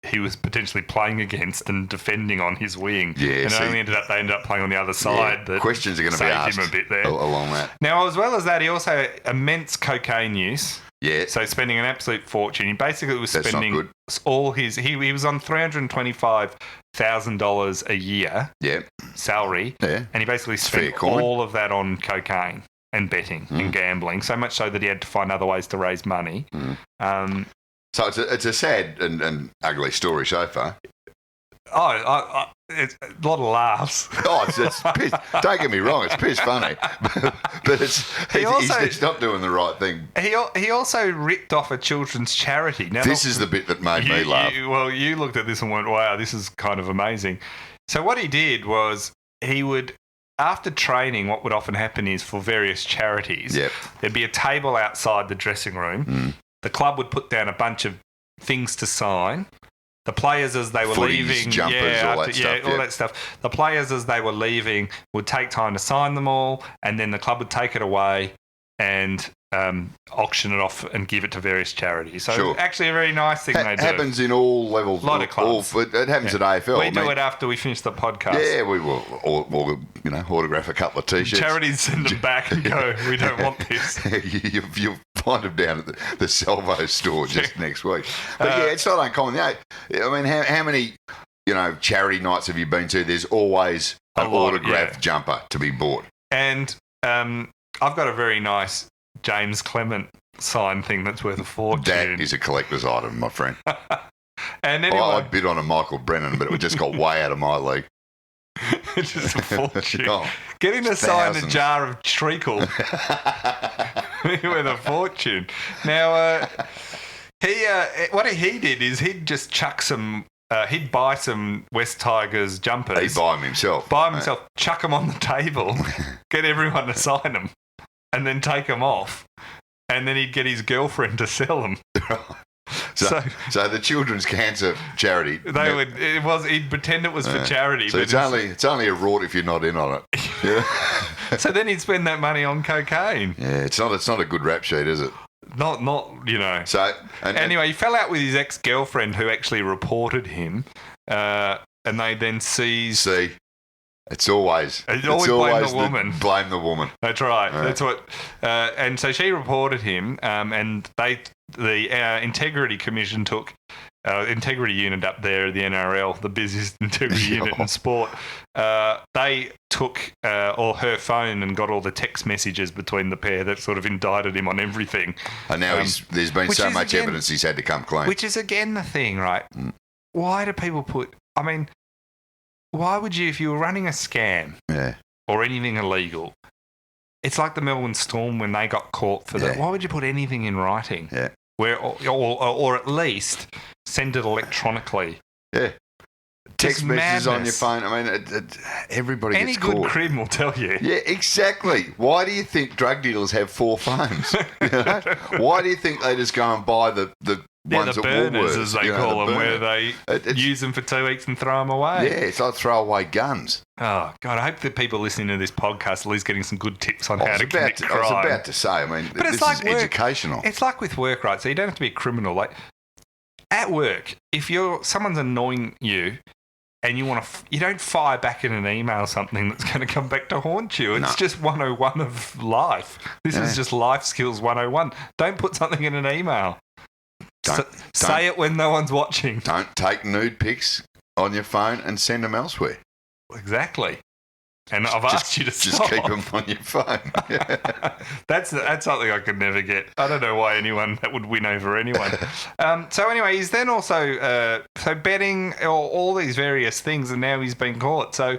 he was potentially playing against and defending on his wing. Yeah, and they ended up playing on the other side.
Yeah, questions are going to be asked
him a bit there.
Along that.
Now, as well as that, he also had immense cocaine use.
Yeah.
So spending an absolute fortune. He basically was spending all his... He was on $325,000 a year salary. Yeah. And he basically spent all of that on cocaine and betting and gambling, so much so that he had to find other ways to raise money.
So it's a sad and ugly story so far.
It's a lot of laughs.
It's piss. Don't get me wrong, it's piss funny, but he's not doing the right thing.
He also ripped off a children's charity. Now,
this is the bit that made me laugh.
You looked at this and went, wow, this is kind of amazing. So what he did was he would... After training, what would often happen is for various charities, there'd be a table outside the dressing room. The club would put down a bunch of things to sign. The players, as they were leaving,
jumpers, all that
stuff. The players, as they were leaving, would take time to sign them all, and then the club would take it away and auction it off and give it to various charities. So actually a very nice thing they do.
It happens in all levels.
A lot of clubs.
It happens at AFL.
We do it after we finish the podcast.
Yeah, we will. Or autograph a couple of T-shirts.
Charities send them back and go, we don't want this.
You've find them down at the Salvo store just next week. But yeah, it's not uncommon. I mean, how many charity nights have you been to? There's always an autographed jumper to be bought.
And I've got a very nice James Clement sign thing that's worth a fortune.
That is a collector's item, my friend.
And anyway,
I bid on a Michael Brennan, but it just got way out of my league.
It's just a fortune. Getting to sign a jar of treacle with a fortune. Now, what he did is he'd just chuck some. He'd buy some West Tigers jumpers.
He'd buy them himself.
Chuck them on the table, get everyone to sign them, and then take them off. And then he'd get his girlfriend to sell them.
So the Children's Cancer Charity.
He'd pretend it was for charity.
So it's only a rort if you're not in on it. Yeah.
So then he'd spend that money on cocaine.
Yeah, it's not a good rap sheet, is it?
Not. So anyway, he fell out with his ex-girlfriend who actually reported him, and they then seized.
See, it's always
blame the woman.
Blame the woman.
That's right. That's what. And so she reported him, and the Integrity Commission took Integrity Unit up there, the NRL, the busiest integrity unit in sport. They took her phone and got all the text messages between the pair that sort of indicted him on everything.
And now there's been so much evidence he's had to come clean.
Which is again the thing, right? Why do people put? I mean, why would you, if you were running a scam or anything illegal? It's like the Melbourne Storm when they got caught for that. Why would you put anything in writing?
Yeah.
Or at least send it electronically.
Yeah. Text messages on your phone. I mean, everybody gets caught. Any good
crib will tell you.
Yeah, exactly. Why do you think drug dealers have 4 phones? Why do you think they just go and buy the ones
the burners, as they call them, where they use them for 2 weeks and throw them away?
Yeah, it's like throwaway guns.
Oh, God, I hope that people listening to this podcast are at least getting some good tips on how to commit crime.
I was about to say, I mean, but this is educational.
It's like with work, right? So you don't have to be a criminal. Like, at work, if someone's annoying you, and you don't fire back in an email something that's going to come back to haunt you. It's just 101 of life. This is just life skills 101. Don't put something in an email. Say it when no one's watching.
Don't take nude pics on your phone and send them elsewhere.
Exactly. And I've asked you to
just
stop.
Keep them on your phone.
That's something I could never get. I don't know why that would win over anyone. So anyway, he's then also betting all these various things, and now he's been caught. So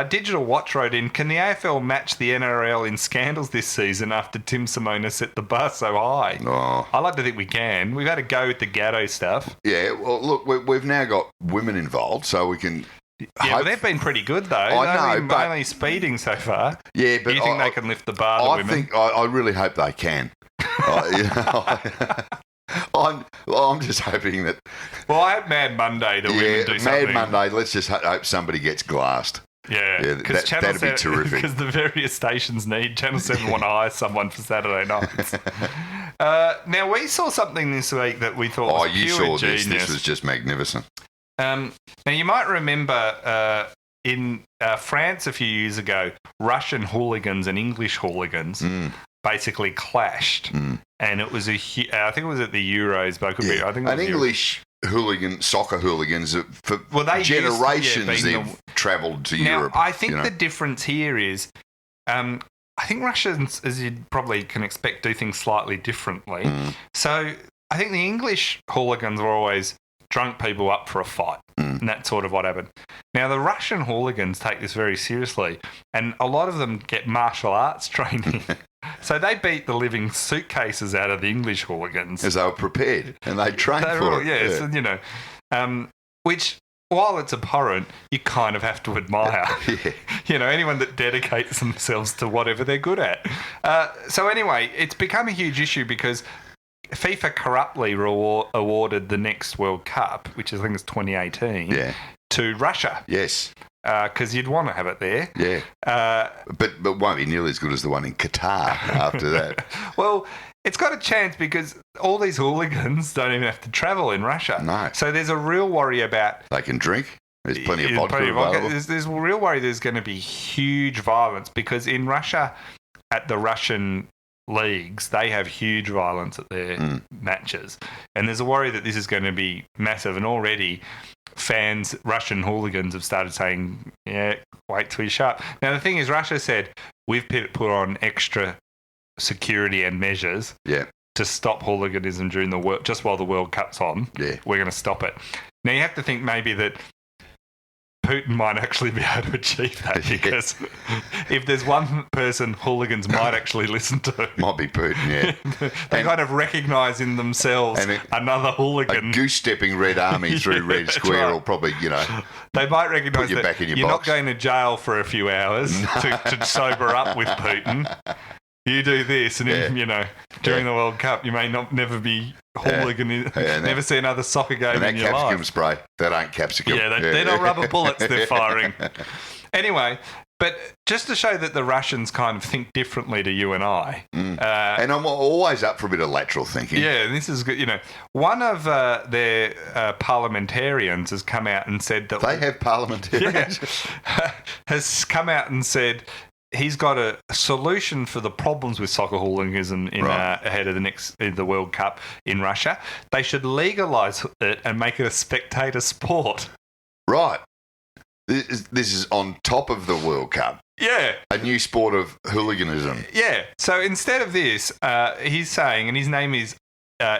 Digital Watch wrote in, can the AFL match the NRL in scandals this season after Tim Simona set the bar so high?
Oh.
I like to think we can. We've had a go with the Gatto stuff.
Yeah, well, look, we've now got women involved, so we can...
Yeah, but they've been pretty good, though.
I know, but...
Only speeding so far.
Yeah, but...
Do you think they can lift the bar to women?
I really hope they can. I'm just hoping that...
Well, I hope Mad Monday that women do something.
Mad Monday, let's just hope somebody gets glassed.
Yeah,
that'd be terrific.
Because the various stations need. Channel 7 want to hire someone for Saturday nights. Now, we saw something this week that we thought was pure genius. Oh, you saw this. This was
just magnificent.
Now, you might remember in France a few years ago, Russian hooligans and English hooligans basically clashed. And it was I think it was at the Euros, but I could be. I think it was
English soccer hooligans for generations they've travelled to Europe.
I think the difference here is, I think Russians, as you probably can expect, do things slightly differently. So I think the English hooligans were always drunk people up for a fight, and that's sort of what happened. Now, the Russian hooligans take this very seriously, and a lot of them get martial arts training. So they beat the living suitcases out of the English hooligans.
Because they were prepared, and they trained for it.
Yeah, so, which, while it's abhorrent, you kind of have to admire. Anyone that dedicates themselves to whatever they're good at. So anyway, it's become a huge issue because FIFA corruptly awarded the next World Cup, which I think is 2018, to Russia.
Yes.
Because you'd want to have it there.
Yeah. But won't be nearly as good as the one in Qatar after that.
Well, it's got a chance because all these hooligans don't even have to travel in Russia.
No.
So there's a real worry about...
They can drink. There's plenty of vodka available.
There's a real worry there's going to be huge violence because in Russia, at the Russian leagues, they have huge violence at their matches. And there's a worry that this is going to be massive. And already fans, Russian hooligans, have started saying, yeah, wait till you're sharp. Now, the thing is, Russia said, we've put on extra security and measures to stop hooliganism during just while the World Cup's on.
Yeah.
We're going to stop it. Now, you have to think maybe that Putin might actually be able to achieve that, because if there's one person hooligans might actually listen to,
might be Putin, yeah.
They kind of recognise in themselves another hooligan.
A goose-stepping Red Army through Red Square will probably,
they might recognise that
back in your
you're
box.
not going to jail for a few hours to sober up with Putin. You do this, and during the World Cup, you may never be hooligan, never see another soccer game in your life.
And that capsicum spray, that ain't capsicum.
Yeah, they're not rubber bullets they're firing. Anyway, but just to show that the Russians kind of think differently to you and I.
And I'm always up for a bit of lateral thinking.
Yeah, and this is good. One of their parliamentarians has come out and said that...
They have parliamentarians?
Has come out and said... He's got a solution for the problems with soccer hooliganism ahead of the World Cup in Russia. They should legalise it and make it a spectator sport. Right.
This is on top of the World Cup.
Yeah.
A new sport of hooliganism.
Yeah. So instead of this, he's saying, and his name is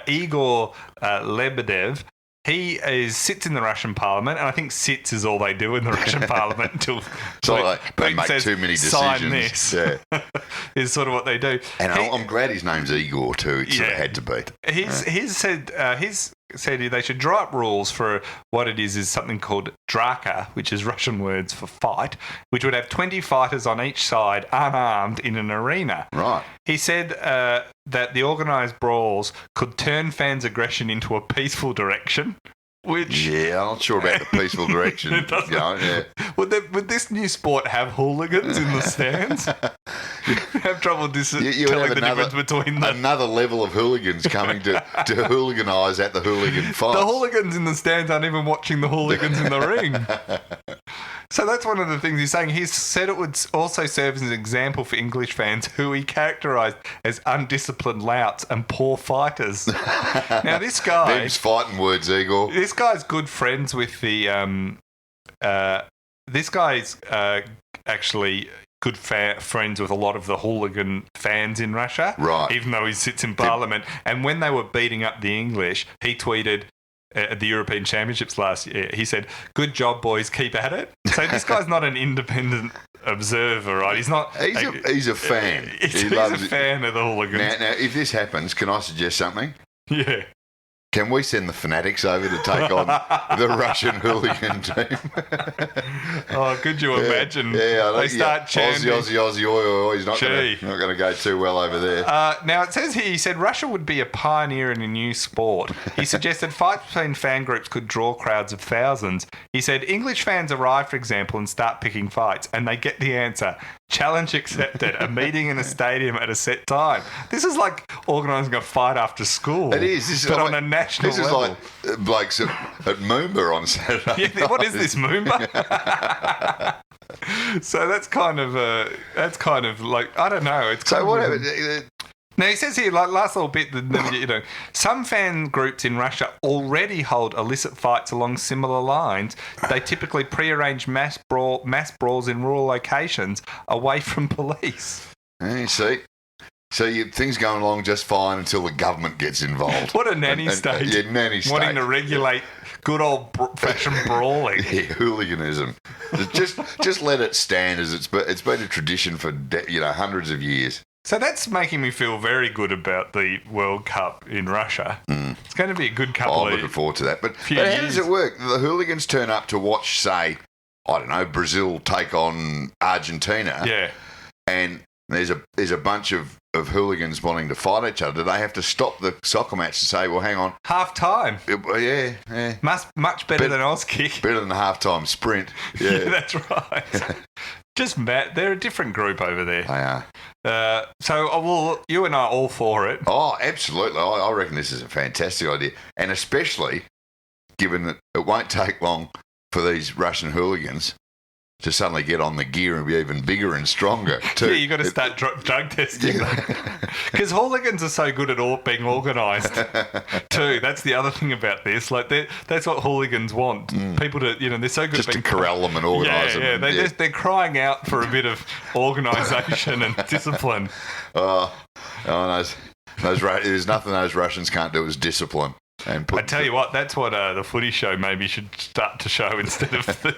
Igor Lebedev. He sits in the Russian parliament, and I think sits is all they do in the Russian parliament until
they make
says,
too many decisions.
Sign this.
Yeah.
Is sort of what they do.
And I'm glad his name's Igor too. It sort of had to be.
He's said they should draw up rules for what it is something called draka, which is Russian words for fight, which would have 20 fighters on each side, unarmed, in an arena.
Right.
He said that the organised brawls could turn fans' aggression into a peaceful direction. Which
I'm not sure about the peaceful direction.
Would this new sport have hooligans in the stands? Have trouble telling the difference between
another level of hooligans coming to hooliganise at the hooligan fights.
The hooligans in the stands aren't even watching the hooligans in the ring. So that's one of the things he's saying. He said it would also serve as an example for English fans who he characterised as undisciplined louts and poor fighters. Now, this guy...
Them's fighting words, Igor.
This guy's good friends with the... this guy's actually good friends with a lot of the hooligan fans in Russia.
Right.
Even though he sits in Parliament. And when they were beating up the English, he tweeted... at the European Championships last year, he said, "Good job, boys, keep at it." So this guy's not an independent observer, right? He's not.
He's a fan.
He's a fan of the hooligans.
Now, if this happens, can I suggest something?
Yeah.
Can we send the fanatics over to take on the Russian hooligan team?
Oh, could you imagine?
Yeah,
they start chanting.
Aussie, oi. He's not going to go too well over there.
Now, it says here, he said Russia would be a pioneer in a new sport. He suggested fights between fan groups could draw crowds of thousands. He said English fans arrive, for example, and start picking fights, and they get the answer. Challenge accepted. A meeting in a stadium at a set time. This is like organising a fight after school.
It is.
But on a national level.
This is like blokes at Moomba on Saturday.
Yeah, what is this, Moomba? So that's kind of like, I don't know. It's
so whatever.
Now, he says here, like last little bit, that some fan groups in Russia already hold illicit fights along similar lines. They typically pre-arrange mass brawls in rural locations away from police.
You see? So things going along just fine until the government gets involved.
What a nanny state.
Yeah, nanny state.
Wanting to regulate good old-fashioned brawling.
Yeah, hooliganism. just let it stand as it's been a tradition for hundreds of years.
So that's making me feel very good about the World Cup in Russia. It's going to be a good couple of
I'm looking forward to that. But how
years.
does it work? The hooligans turn up to watch, say, I don't know, Brazil take on Argentina.
Yeah.
And there's a bunch of hooligans wanting to fight each other. Do they have to stop the soccer match to say, well, hang on.
Half time.
Yeah.
Much better than Auskick.
Better than the half-time sprint. Yeah,
that's right. Just Matt, they're a different group over there.
They are.
So, you and I are all for it.
Oh, absolutely. I reckon this is a fantastic idea. And especially given that it won't take long for these Russian hooligans to suddenly get on the gear and be even bigger and stronger too.
Yeah, you got to start drug testing because hooligans are so good at being organised too. That's the other thing about this. Like that's what hooligans want. People to they're so good
just
at being
to corral them and organise them.
Yeah, they're crying out for a bit of organisation and discipline.
There's nothing those Russians can't do is discipline. And
I tell you what, that's what the footy show maybe should start to show instead of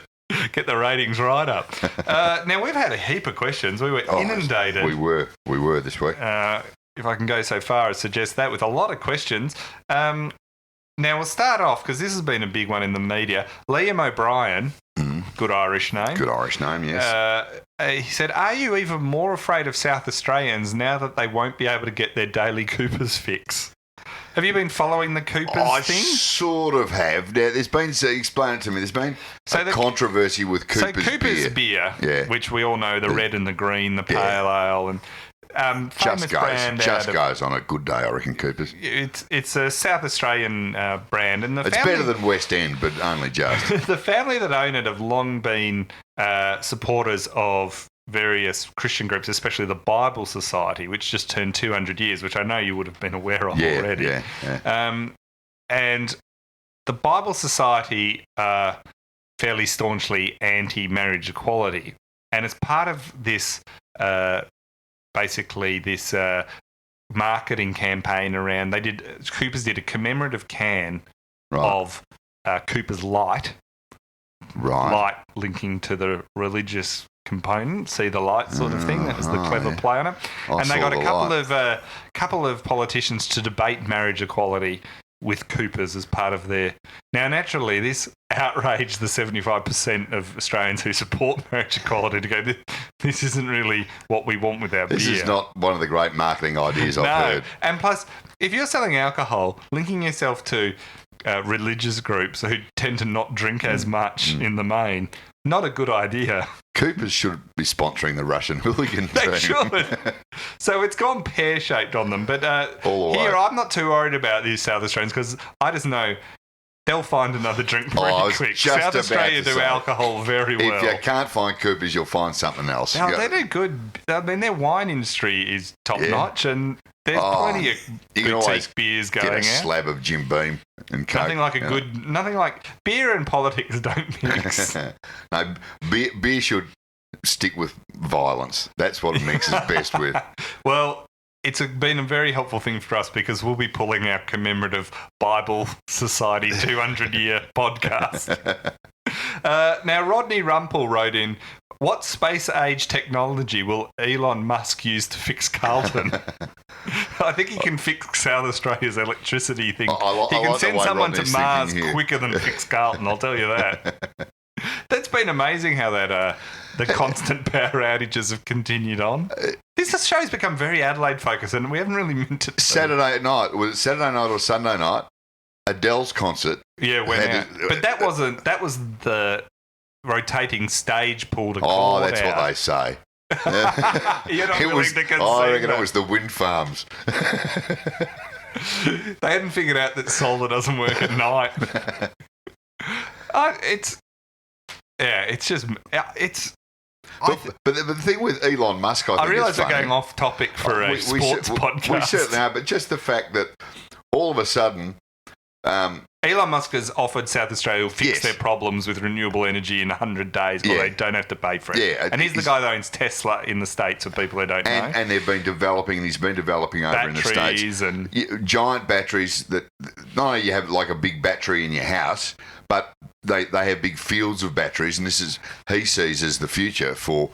get the ratings right up. Now, we've had a heap of questions. We were inundated.
We were this week.
If I can go so far as suggest that, with a lot of questions. Now, we'll start off, because this has been a big one in the media. Liam O'Brien, good Irish name.
Good Irish name, yes.
He said, are you even more afraid of South Australians now that they won't be able to get their daily Coopers fix? Have you been following the Coopers thing?
I sort of have. Now, there's been, explain it to me, there's been controversy with Coopers
beer, which we all know, the red and the green, the pale ale, and famous brand.
Just goes on a good day, I reckon, Coopers.
It's a South Australian brand. And
it's better than West End, but only just.
The family that own it have long been supporters of various Christian groups, especially the Bible Society, which just turned 200 years, which I know you would have been aware of already. Yeah. And the Bible Society are fairly staunchly anti-marriage equality. And as part of this, basically this marketing campaign around, Coopers did a commemorative can of Coopers Light.
Right.
Light linking to the religious component, see the light sort of thing. That was the clever play on it. And they got a couple of politicians to debate marriage equality with Coopers as part of their... Now, naturally, this outraged the 75% of Australians who support marriage equality to go, this isn't really what we want with our beer.
This is not one of the great marketing ideas I've heard.
And plus, if you're selling alcohol, linking yourself to religious groups who tend to not drink as much in the main, not a good idea.
Coopers should be sponsoring the Russian hooligan team.
They should. So it's gone pear-shaped on them. But here, I'm not too worried about these South Australians because I just know they'll find another drink pretty quick. South Australia do alcohol very well.
If you can't find Coopers, you'll find something else.
No, they do good. I mean, their wine industry is top-notch and there's plenty of boutique beers going out.
Get a slab of Jim Beam and Coke.
Nothing like beer and politics don't mix.
No, beer should stick with violence. That's what it mixes best with.
Well, it's been a very helpful thing for us because we'll be pulling our commemorative Bible Society 200-year podcast. Now, Rodney Rumpel wrote in, what space-age technology will Elon Musk use to fix Carlton? I think he can fix South Australia's electricity thing. He can send someone to Mars quicker than fix Carlton, I'll tell you that. That's been amazing how that the constant power outages have continued on. This show's become very Adelaide-focused, and we haven't really meant it.
Saturday night or Sunday night, Adele's concert.
Yeah, went out. But that was the rotating stage pulled a cord
that's
out.
What they say.
You're not willing to concede
I reckon
that.
It was the wind farms.
They hadn't figured out that solar doesn't work at night.
But the thing with Elon Musk, I
realise we're going off topic for a sports podcast.
We certainly are, but just the fact that all of a sudden...
Elon Musk has offered South Australia to fix their problems with renewable energy in 100 days where they don't have to pay for it. Yeah, and he's the guy that owns Tesla in the States, for people who don't know.
And they've been developing, and he's been developing over in the States.
And
giant batteries that not only you have like a big battery in your house, but they have big fields of batteries, and he sees as the future for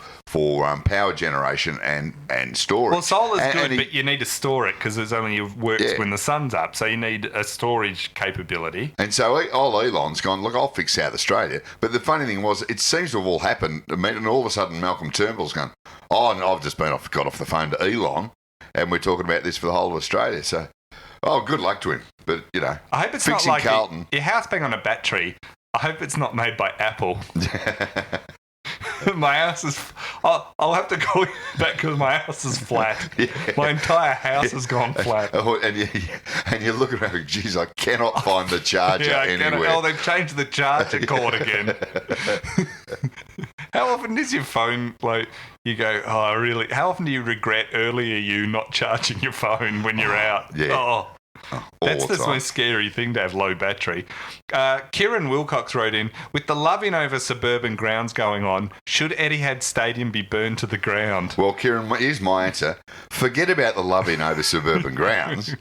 power generation and storage.
Well, solar's good, but you need to store it because it only works when the sun's up, so you need a storage capability.
And so Elon's gone, look, I'll fix South Australia. But the funny thing was, it seems to have all happened, and all of a sudden Malcolm Turnbull's gone, and I've just got off the phone to Elon, and we're talking about this for the whole of Australia, so... Oh, good luck to him. But,
I hope it's not like your house being on a battery. I hope it's not made by Apple. My house is... I'll have to call you back because my house is flat. Yeah. My entire house has gone flat.
And you're looking around, geez, I cannot find the charger anywhere.
They've changed the charger cord again. How often does your phone, like, you go, oh, really? How often do you regret earlier you not charging your phone when you're out?
Yeah.
Oh. That's the
time.
most scary thing, to have low battery. Kieran Wilcox wrote in, with the loving over suburban grounds going on, should Etihad Stadium be burned to the ground?
Well, Kieran, here's my answer. Forget about the loving over suburban grounds.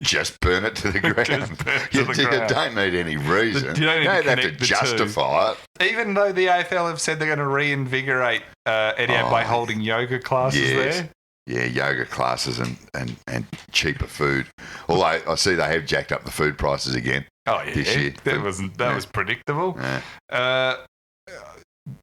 Just burn it to the ground. You don't need any reason.
You don't
have to justify it.
Even though the AFL have said they're going to reinvigorate Etihad by holding yoga classes there.
Yeah, yoga classes and cheaper food. Although I see they have jacked up the food prices again.
Oh yeah,
this year.
That was predictable.
Yeah.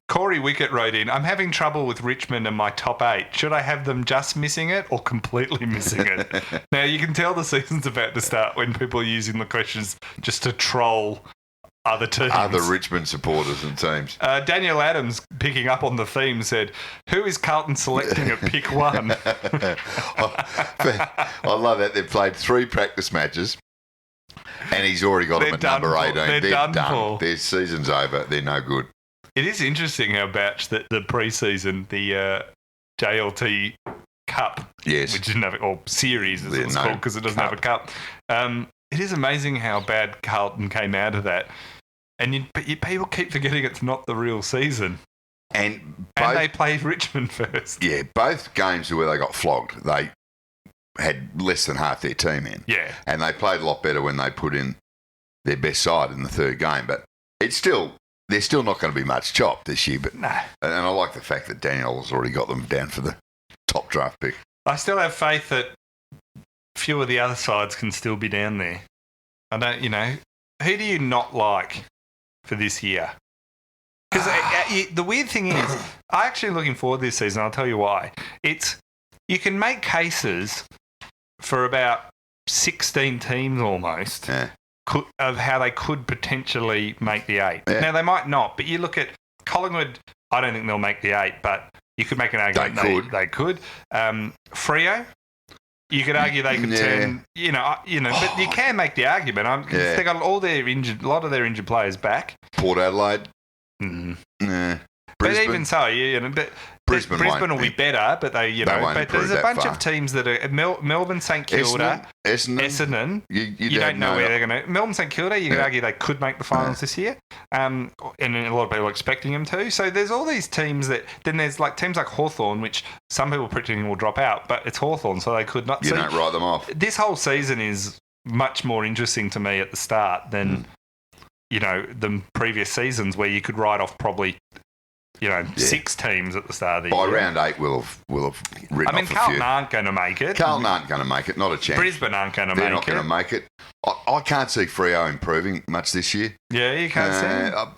Corey Wickett wrote in, I'm having trouble with Richmond and my top 8. Should I have them just missing it or completely missing it? Now, you can tell the season's about to start when people are using the questions just to troll other teams.
Other Richmond supporters and teams.
Daniel Adams, picking up on the theme, said, who is Carlton selecting at pick 1?
I love that. They've played 3 practice matches and he's already got them at number 18.
They're done.
Their season's over. They're no good.
It is interesting how Batch, the pre-season, the JLT Cup,
yes,
which didn't have, or series as it's called because it doesn't have a cup. It is amazing how bad Carlton came out of that. And people keep forgetting it's not the real season.
And
they played Richmond first.
Yeah, both games where they got flogged, they had less than half their team in.
Yeah.
And they played a lot better when they put in their best side in the third game. But there's still not going to be much chop this year. But
no.
And I like the fact that Daniel's already got them down for the top draft pick.
I still have faith that few of the other sides can still be down there. I don't, who do you not like for this year? Because the weird thing is, I'm actually looking forward this season. I'll tell you why. You can make cases for about 16 teams almost of how they could potentially make the 8. Yeah. Now, they might not, but you look at Collingwood, I don't think they'll make the 8, but you could make an argument they could. Freo, you could argue they could turn, but you can make the argument. They got a lot of their injured players back.
Port Adelaide.
But even so, Brisbane will be better, but but there's a bunch of teams that are Melbourne, St Kilda, Essendon. You don't know where they're going to. Melbourne, St Kilda, you could argue they could make the finals this year, and a lot of people are expecting them to. So there's all these teams that. Then there's like teams like Hawthorn, which some people are predicting will drop out, but it's Hawthorn, so they could not.
You don't write them off.
This whole season is much more interesting to me at the start than the previous seasons where you could write off probably. 6 teams at the start of the year.
By round 8, we'll have written off a few.
Carlton aren't going to make it.
Carlton aren't going to make it, not a chance.
Brisbane aren't going to make it.
They're not going to make it. I can't see Freo improving much this year.
Yeah, you can't see.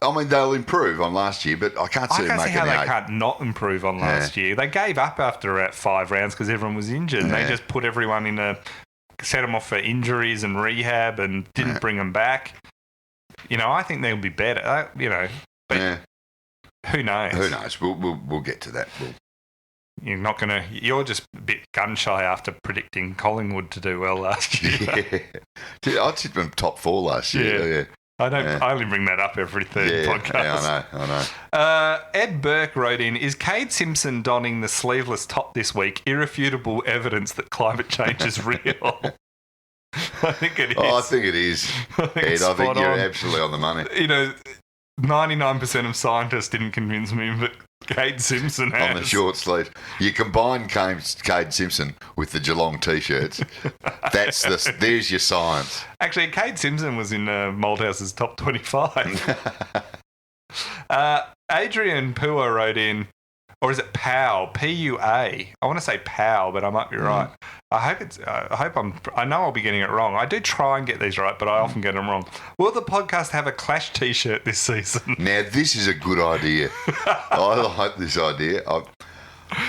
I mean, they'll improve on last year, but I can't see them making
how
the 8.
They can't not improve on last year. They gave up after about 5 rounds because everyone was injured. They just put everyone set them off for injuries and rehab and didn't bring them back. I think they'll be better. But who knows?
Who knows? We'll get to that.
You're not going to. You're just a bit gun shy after predicting Collingwood to do well last year.
I tipped them top 4 last year. Yeah.
I only bring that up every third podcast.
Yeah, I know.
Ed Burke wrote in, is Cade Simpson donning the sleeveless top this week irrefutable evidence that climate change is real? I think it is.
I think it is. I think you're absolutely on the money.
99% of scientists didn't convince me, but Cade Simpson has.
On the short sleeve. You combine Cade Simpson with the Geelong T-shirts. There's your science.
Actually, Cade Simpson was in Malthouse's top 25. Adrian Pua wrote in, or is it Pow? P-U-A. I want to say Pow, but I might be right. I know I'll be getting it wrong. I do try and get these right, but I often get them wrong. Will the podcast have a Clash T-shirt this season?
Now, this is a good idea. I like this idea.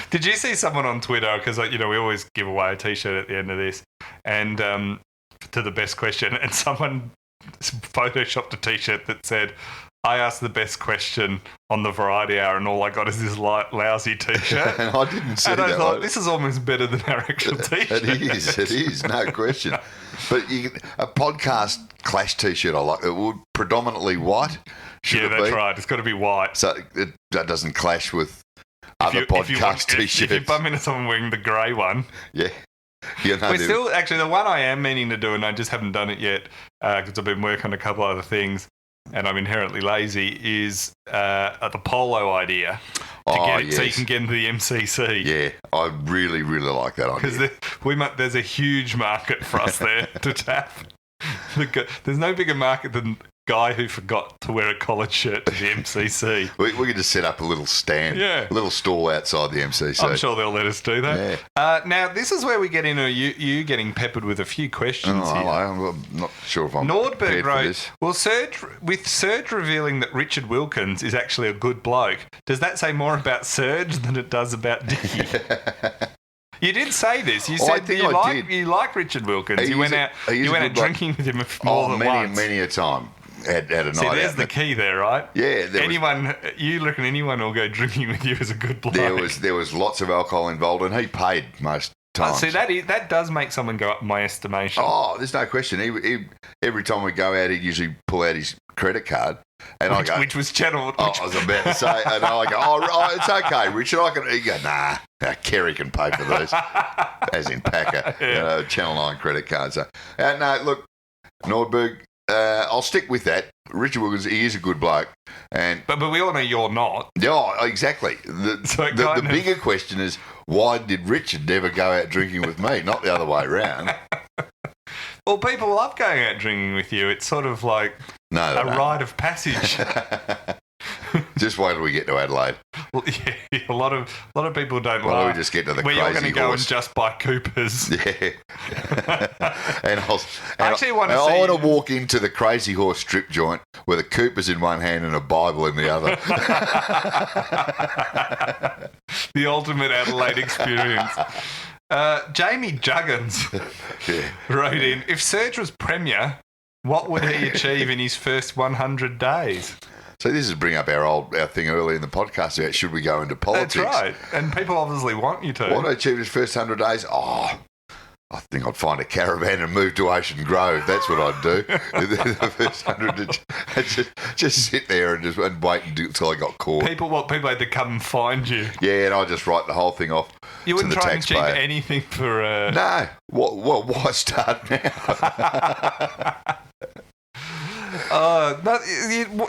Did you see someone on Twitter? Because, we always give away a T-shirt at the end of this. And to the best question. And someone photoshopped a T-shirt that said, I asked the best question on the Variety Hour, and all I got is this lousy T-shirt.
And I didn't see
and
that.
I thought, this is almost better than our actual T-shirt.
It is, no question. But a podcast Clash T-shirt I like. It would predominantly white.
Yeah, that's right. It's got to be white.
So that doesn't clash with other podcast T-shirts.
If you bump into someone wearing the grey one.
Yeah.
We're still, actually, the one I am meaning to do, and I just haven't done it yet because I've been working on a couple other things and I'm inherently lazy, is the polo idea. So you can get into the MCC.
Yeah, I really, really like that idea.
Because there's a huge market for us there to tap. There's no bigger market than guy who forgot to wear a collared shirt to the MCC.
we could just set up a little stand, a little stall outside the MCC.
I'm sure they'll let us do that.
Yeah.
Now, this is where we get into you getting peppered with a few questions here.
I'm not sure if I'm
Nordberg
prepared
wrote,
for this.
well, Serge revealing that Richard Wilkins is actually a good bloke, does that say more about Serge than it does about Dickie? You did say this. You said you like Richard Wilkins. You went out drinking with him more than once.
Many a time. Had a night out.
There's the key there, right?
Yeah.
You reckon anyone will go drinking with you as a good bloke?
There was lots of alcohol involved, and he paid most times.
See, that does make someone go up in my estimation.
Oh, there's no question. He every time we go out, he'd usually pull out his credit card. And
which was channeled.
I was about to say, and I go, it's okay, Richard. He go, nah, Kerry can pay for those, as in Packer, Channel 9 credit cards. So, no, look, Nordberg, I'll stick with that. Richard Wilkins, he is a good bloke, but
we all know you're not.
Yeah, exactly. The bigger question is, why did Richard never go out drinking with me? Not the other way around.
Well, people love going out drinking with you. It's sort of like a rite of passage.
Just wait till we get to Adelaide.
Well, yeah, a lot of people don't.
Why don't we just get to the
where
crazy
you're going to go and just buy Coopers?
Yeah. I want to walk into the Crazy Horse strip joint with a Coopers in one hand and a Bible in the other.
The ultimate Adelaide experience. Jamie Juggins wrote in, if Serge was Premier, what would he achieve in his first 100 days?
So this is bring up our thing earlier in the podcast about should we go into politics.
That's right. And people obviously want you to.
What would I achieve his first 100 days? Oh, I think I'd find a caravan and move to Ocean Grove. That's what I'd do. The first 100, just sit there and wait until I got caught.
People had to come and find you.
Yeah, and I'd just write the whole thing off.
You wouldn't try and achieve anything for...
No. Why start now?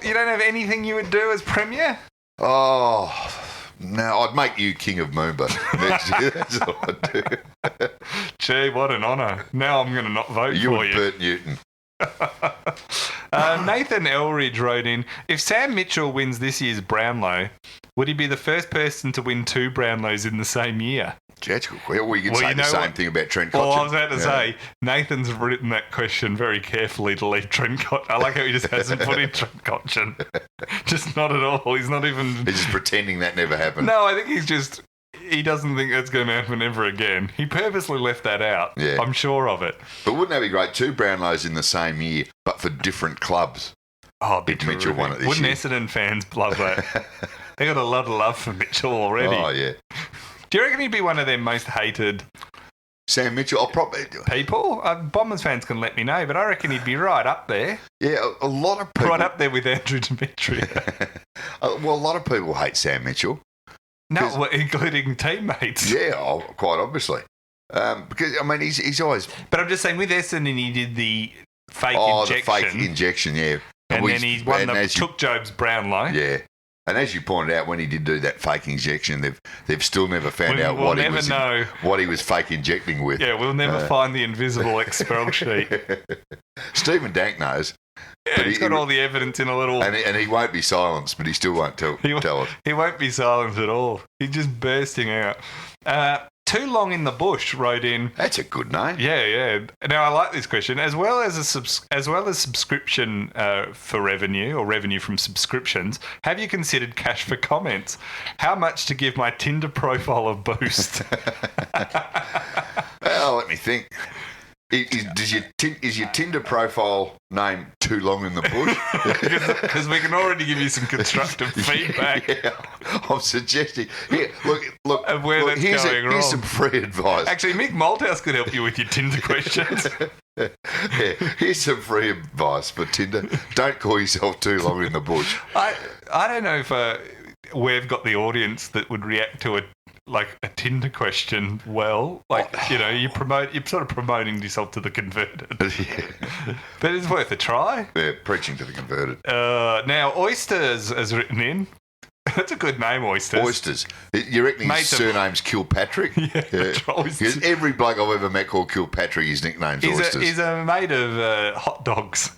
You don't have anything you would do as Premier?
Oh... No, I'd make you King of Moomba next year. That's what I'd do.
Gee, what an honour. Now I'm going to not vote for you.
You Bert Newton.
Nathan Elridge wrote in, if Sam Mitchell wins this year's Brownlow, would he be the first person to win 2 Brownlows in the same year?
That's good. Well, you can say the same thing about Trent Cotchin.
Well, I was about to say, Nathan's written that question very carefully to leave Trent Cotchin. I like how he just hasn't put in Trent Cotchin. Just not at all. He's not even...
He's just pretending that never happened.
No, I think he doesn't think that's going to happen ever again. He purposely left that out. Yeah. I'm sure of it.
But wouldn't that be great? 2 Brownlows in the same year, but for different clubs.
Oh, Big Mitchell won it this year. Wouldn't Essendon fans love that? They got a lot of love for Mitchell already.
Oh, yeah.
Do you reckon he'd be one of their most hated
Sam Mitchell? I'll probably...
People? Bombers fans can let me know, but I reckon he'd be right up there.
Yeah, a lot of people...
Right up there with Andrew Demetria.
Well, a lot of people hate Sam Mitchell.
No, including teammates.
Yeah, quite obviously. Because, I mean, he's always...
But I'm just saying, with Essendon, he did the fake injection.
Oh, the fake injection, yeah.
And then he took Job's Brownlow.
Yeah. And as you pointed out, when he did do that fake injection, they've still never found out what he was fake injecting with.
Yeah, we'll never find the invisible expel sheet.
Stephen Dank knows.
Yeah, he's got all the evidence in a little...
And he won't be silenced, but he still won't tell us.
He won't be silenced at all. He's just bursting out. Too Long in the Bush wrote in...
That's a good name.
Yeah. Now, I like this question. As well as subscription for revenue or revenue from subscriptions, have you considered cash for comments? How much to give my Tinder profile a boost?
Well, let me think. Is your Tinder profile name Too Long in the Bush?
Because we can already give you some constructive feedback.
Yeah, I'm suggesting. Here, look.
Of where that's going wrong.
Here's some free advice.
Actually, Mick Malthouse could help you with your Tinder questions.
Yeah, here's some free advice for Tinder. Don't call yourself Too Long in the Bush.
I don't know if we've got the audience that would react to a Tinder question well. You're sort of promoting yourself to the converted.
Yeah.
But it's worth a try.
Yeah, preaching to the converted.
Now, Oysters is written in. That's a good name, Oysters.
Oysters. You reckon his surname's Kilpatrick?
Yeah.
Because every bloke I've ever met called Kilpatrick, his nickname's Oysters.
He's a mate of hot dogs.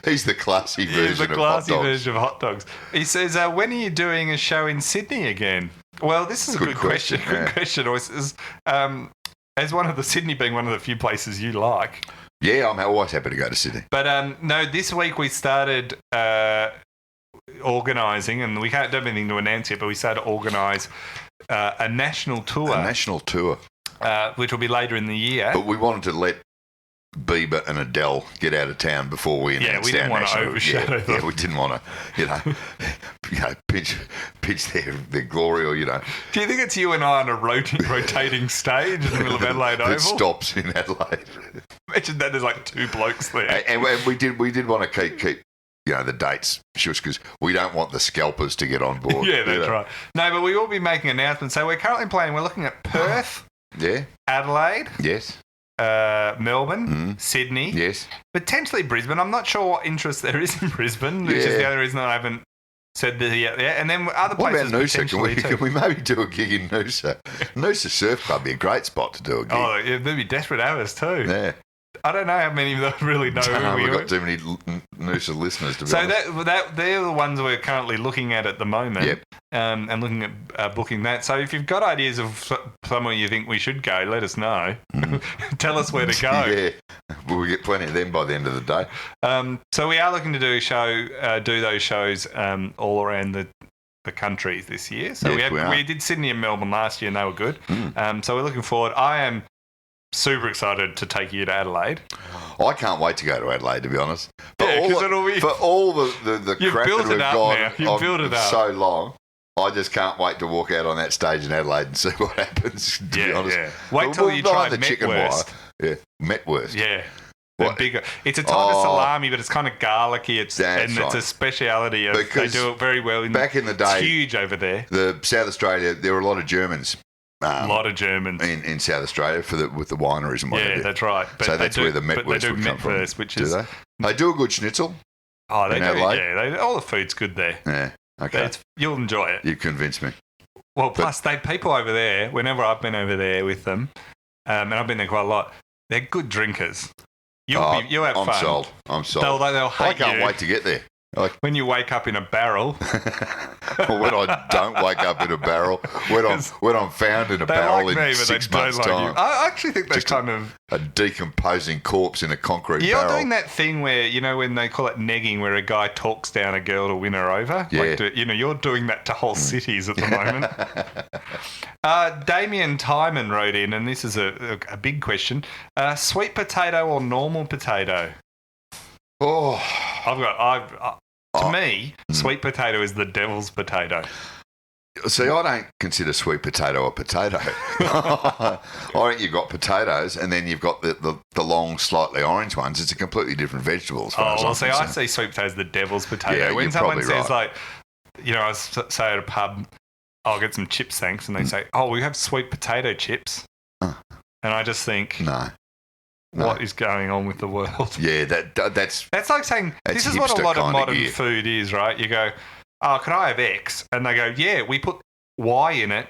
He's the classy version
He's the
of
classy
hot dogs.
version of hot dogs. He says, when are you doing a show in Sydney again? Well, this is a good question. Good question, Oysters. As one of the Sydney being one of the few places you like.
Yeah, I'm always happy to go to Sydney.
But no, this week we started organising, and we don't have anything to announce yet, but we started to organise a national tour. Which will be later in the year.
But we wanted to let Bieber and Adele get out of town before we announced.
Yeah, we didn't want to overshadow them.
Yeah, we didn't want to, pitch their glory, or
Do you think it's you and I on a rotating stage in the middle of Adelaide Oval?
It stops in Adelaide.
Imagine that there's like two blokes there.
And we did want to keep the dates shush, because we don't want the scalpers to get on board.
Yeah, that's right. No, but we will be making announcements. So we're currently we're looking at Perth.
Yeah.
Adelaide.
Yes.
Melbourne, Sydney,
yes,
potentially Brisbane. I'm not sure what interest there is in Brisbane, which is the only reason I haven't said that yet. Yeah, and then other places.
What about Noosa? Can we maybe do a gig in Noosa? Noosa Surf Club would be a great spot to do a gig.
Oh, yeah, they'd be desperate to have us too.
Yeah.
I don't know how many of them really know who we are.
We've got too many Noosa listeners to be honest.
So they're the ones we're currently looking at the moment.
Yep.
And looking at booking that. So if you've got ideas of somewhere you think we should go, let us know. Tell us where to go.
Yeah, we'll get plenty of them by the end of the day.
So we are looking to do those shows all around the country this year. So
yes,
we did Sydney and Melbourne last year, and they were good. So we're looking forward. I am super excited to take you to Adelaide.
I can't wait to go to Adelaide, to be honest. For all the crap that we've gone on so long, I just can't wait to walk out on that stage in Adelaide and see what happens, to be honest. Yeah.
Wait till you try the chicken wire.
Yeah, Metwurst.
Yeah. Bigger. It's a type of salami, but it's kind of garlicky. It's a speciality. They do it very well.
Back in the day,
it's huge over there.
The South Australia, there were a lot of Germans.
A lot of Germans
in South Australia with the wineries and whatever.
Yeah, that's right.
But so that's where the Metwurst would come from.
Which
do they do a good schnitzel?
Oh, they do. Adelaide? Yeah, all the food's good there.
Yeah, okay.
You'll enjoy it.
You convinced me.
Well, plus people over there. Whenever I've been over there with them, and I've been there quite a lot, they're good drinkers. You'll have fun.
I'm sold.
They'll hate
I can't wait to get there.
When you wake up in a barrel.
Or when I don't wake up in a barrel. When I'm found in a barrel in 6 months' time.
I actually think they're kind of
a decomposing corpse in a concrete barrel.
You're doing that thing where, when they call it negging, where a guy talks down a girl to win her over.
Yeah.
You're doing that to whole cities at the moment. Damien Timon wrote in, and this is a big question. Sweet potato or normal potato?
Oh.
To me, sweet potato is the devil's potato.
See, I don't consider sweet potato a potato. I think you've got potatoes, and then you've got the long, slightly orange ones. It's a completely different vegetable.
I see sweet potato as the devil's potato.
Yeah,
when someone says, I say at a pub, I'll get some chips, thanks, and they say, we have sweet potato chips. And I just think,
no.
What is going on with the world?
Yeah, that's
like saying, this is what a lot of modern food is, right? You go, can I have X? And they go, yeah, we put Y in it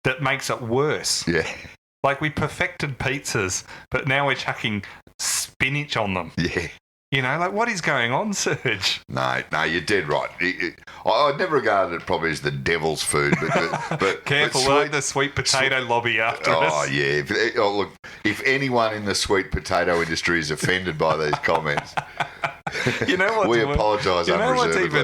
that makes it worse.
Yeah.
Like we perfected pizzas, but now we're chucking spinach on them.
Yeah.
What is going on, Serge?
No, you're dead right. I'd never regarded it probably as the devil's food, but
careful, like the sweet potato lobby after us.
Oh yeah. Look, if anyone in the sweet potato industry is offended by these comments,
You know what's
We apologise unreservedly.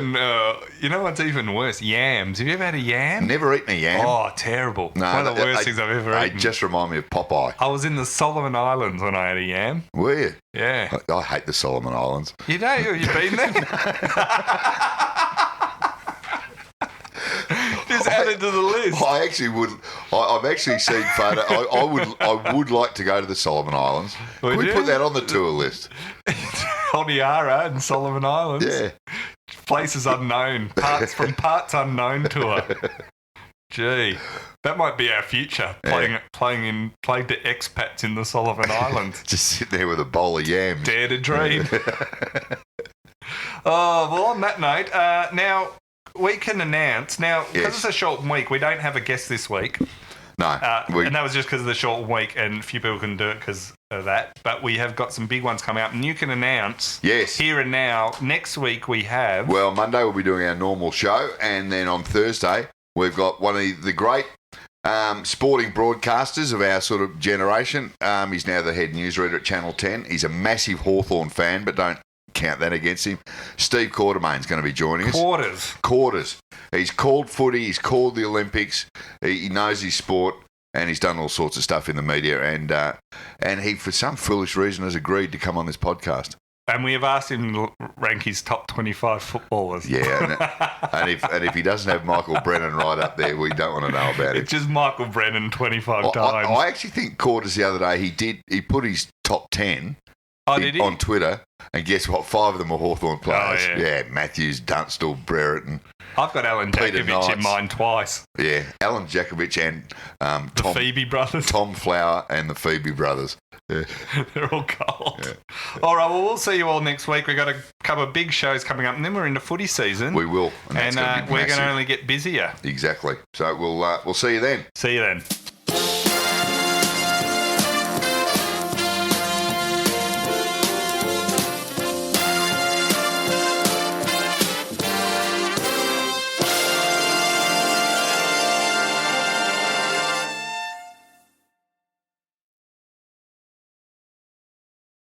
You know what's even worse? Yams. Have you ever had a yam?
Never eaten a yam.
Oh, terrible.
No,
one of the worst things I've ever
they
eaten.
just remind me of Popeye.
I was in the Solomon Islands when I had a yam.
Were you?
Yeah.
I hate the Solomon Islands.
You know, you've been there? Just add it to the list.
I actually would. I've actually seen photo. I would like to go to the Solomon Islands. Can we put that on the tour list?
Honiara and Solomon Islands.
Yeah.
Places unknown. Parts unknown tour. Gee, that might be our future. Playing to expats in the Solomon Islands.
Just sitting there with a bowl of yams.
Dare to dream. Oh, well, on that note, now we can announce. Now, because it's a short week, we don't have a guest this week.
No.
And that was just because of the short week, and a few people couldn't do it because of that. But we have got some big ones coming up, and you can announce here and now. Next week we have...
Well, Monday we'll be doing our normal show, and then on Thursday we've got one of the great sporting broadcasters of our sort of generation. He's now the head newsreader at Channel 10. He's a massive Hawthorn fan, but don't count that against him. Steve Quartermain's going to be joining us. Quarters. He's called footy. He's called the Olympics. He knows his sport, and he's done all sorts of stuff in the media. And he, for some foolish reason, has agreed to come on this podcast.
And we have asked him to rank his top 25 footballers.
Yeah, and if he doesn't have Michael Brennan right up there, we don't want to know about it.
It's just Michael Brennan 25 times.
I actually think Quarters the other day, he put his top 10 on Twitter, and guess what? 5 of them were Hawthorn players.
Oh, yeah.
Matthews, Dunstall, Brereton.
I've got Alan Jakovic in mine twice.
Yeah, Alan Jakovic and
the Phoebe brothers.
Tom Flower and the Phoebe brothers. Yeah.
They're all cold. Yeah. All right, well, we'll see you all next week. We've got a couple of big shows coming up, and then we're into footy season.
We will.
And we're going to only get busier.
Exactly. So we'll see you then.
See you then.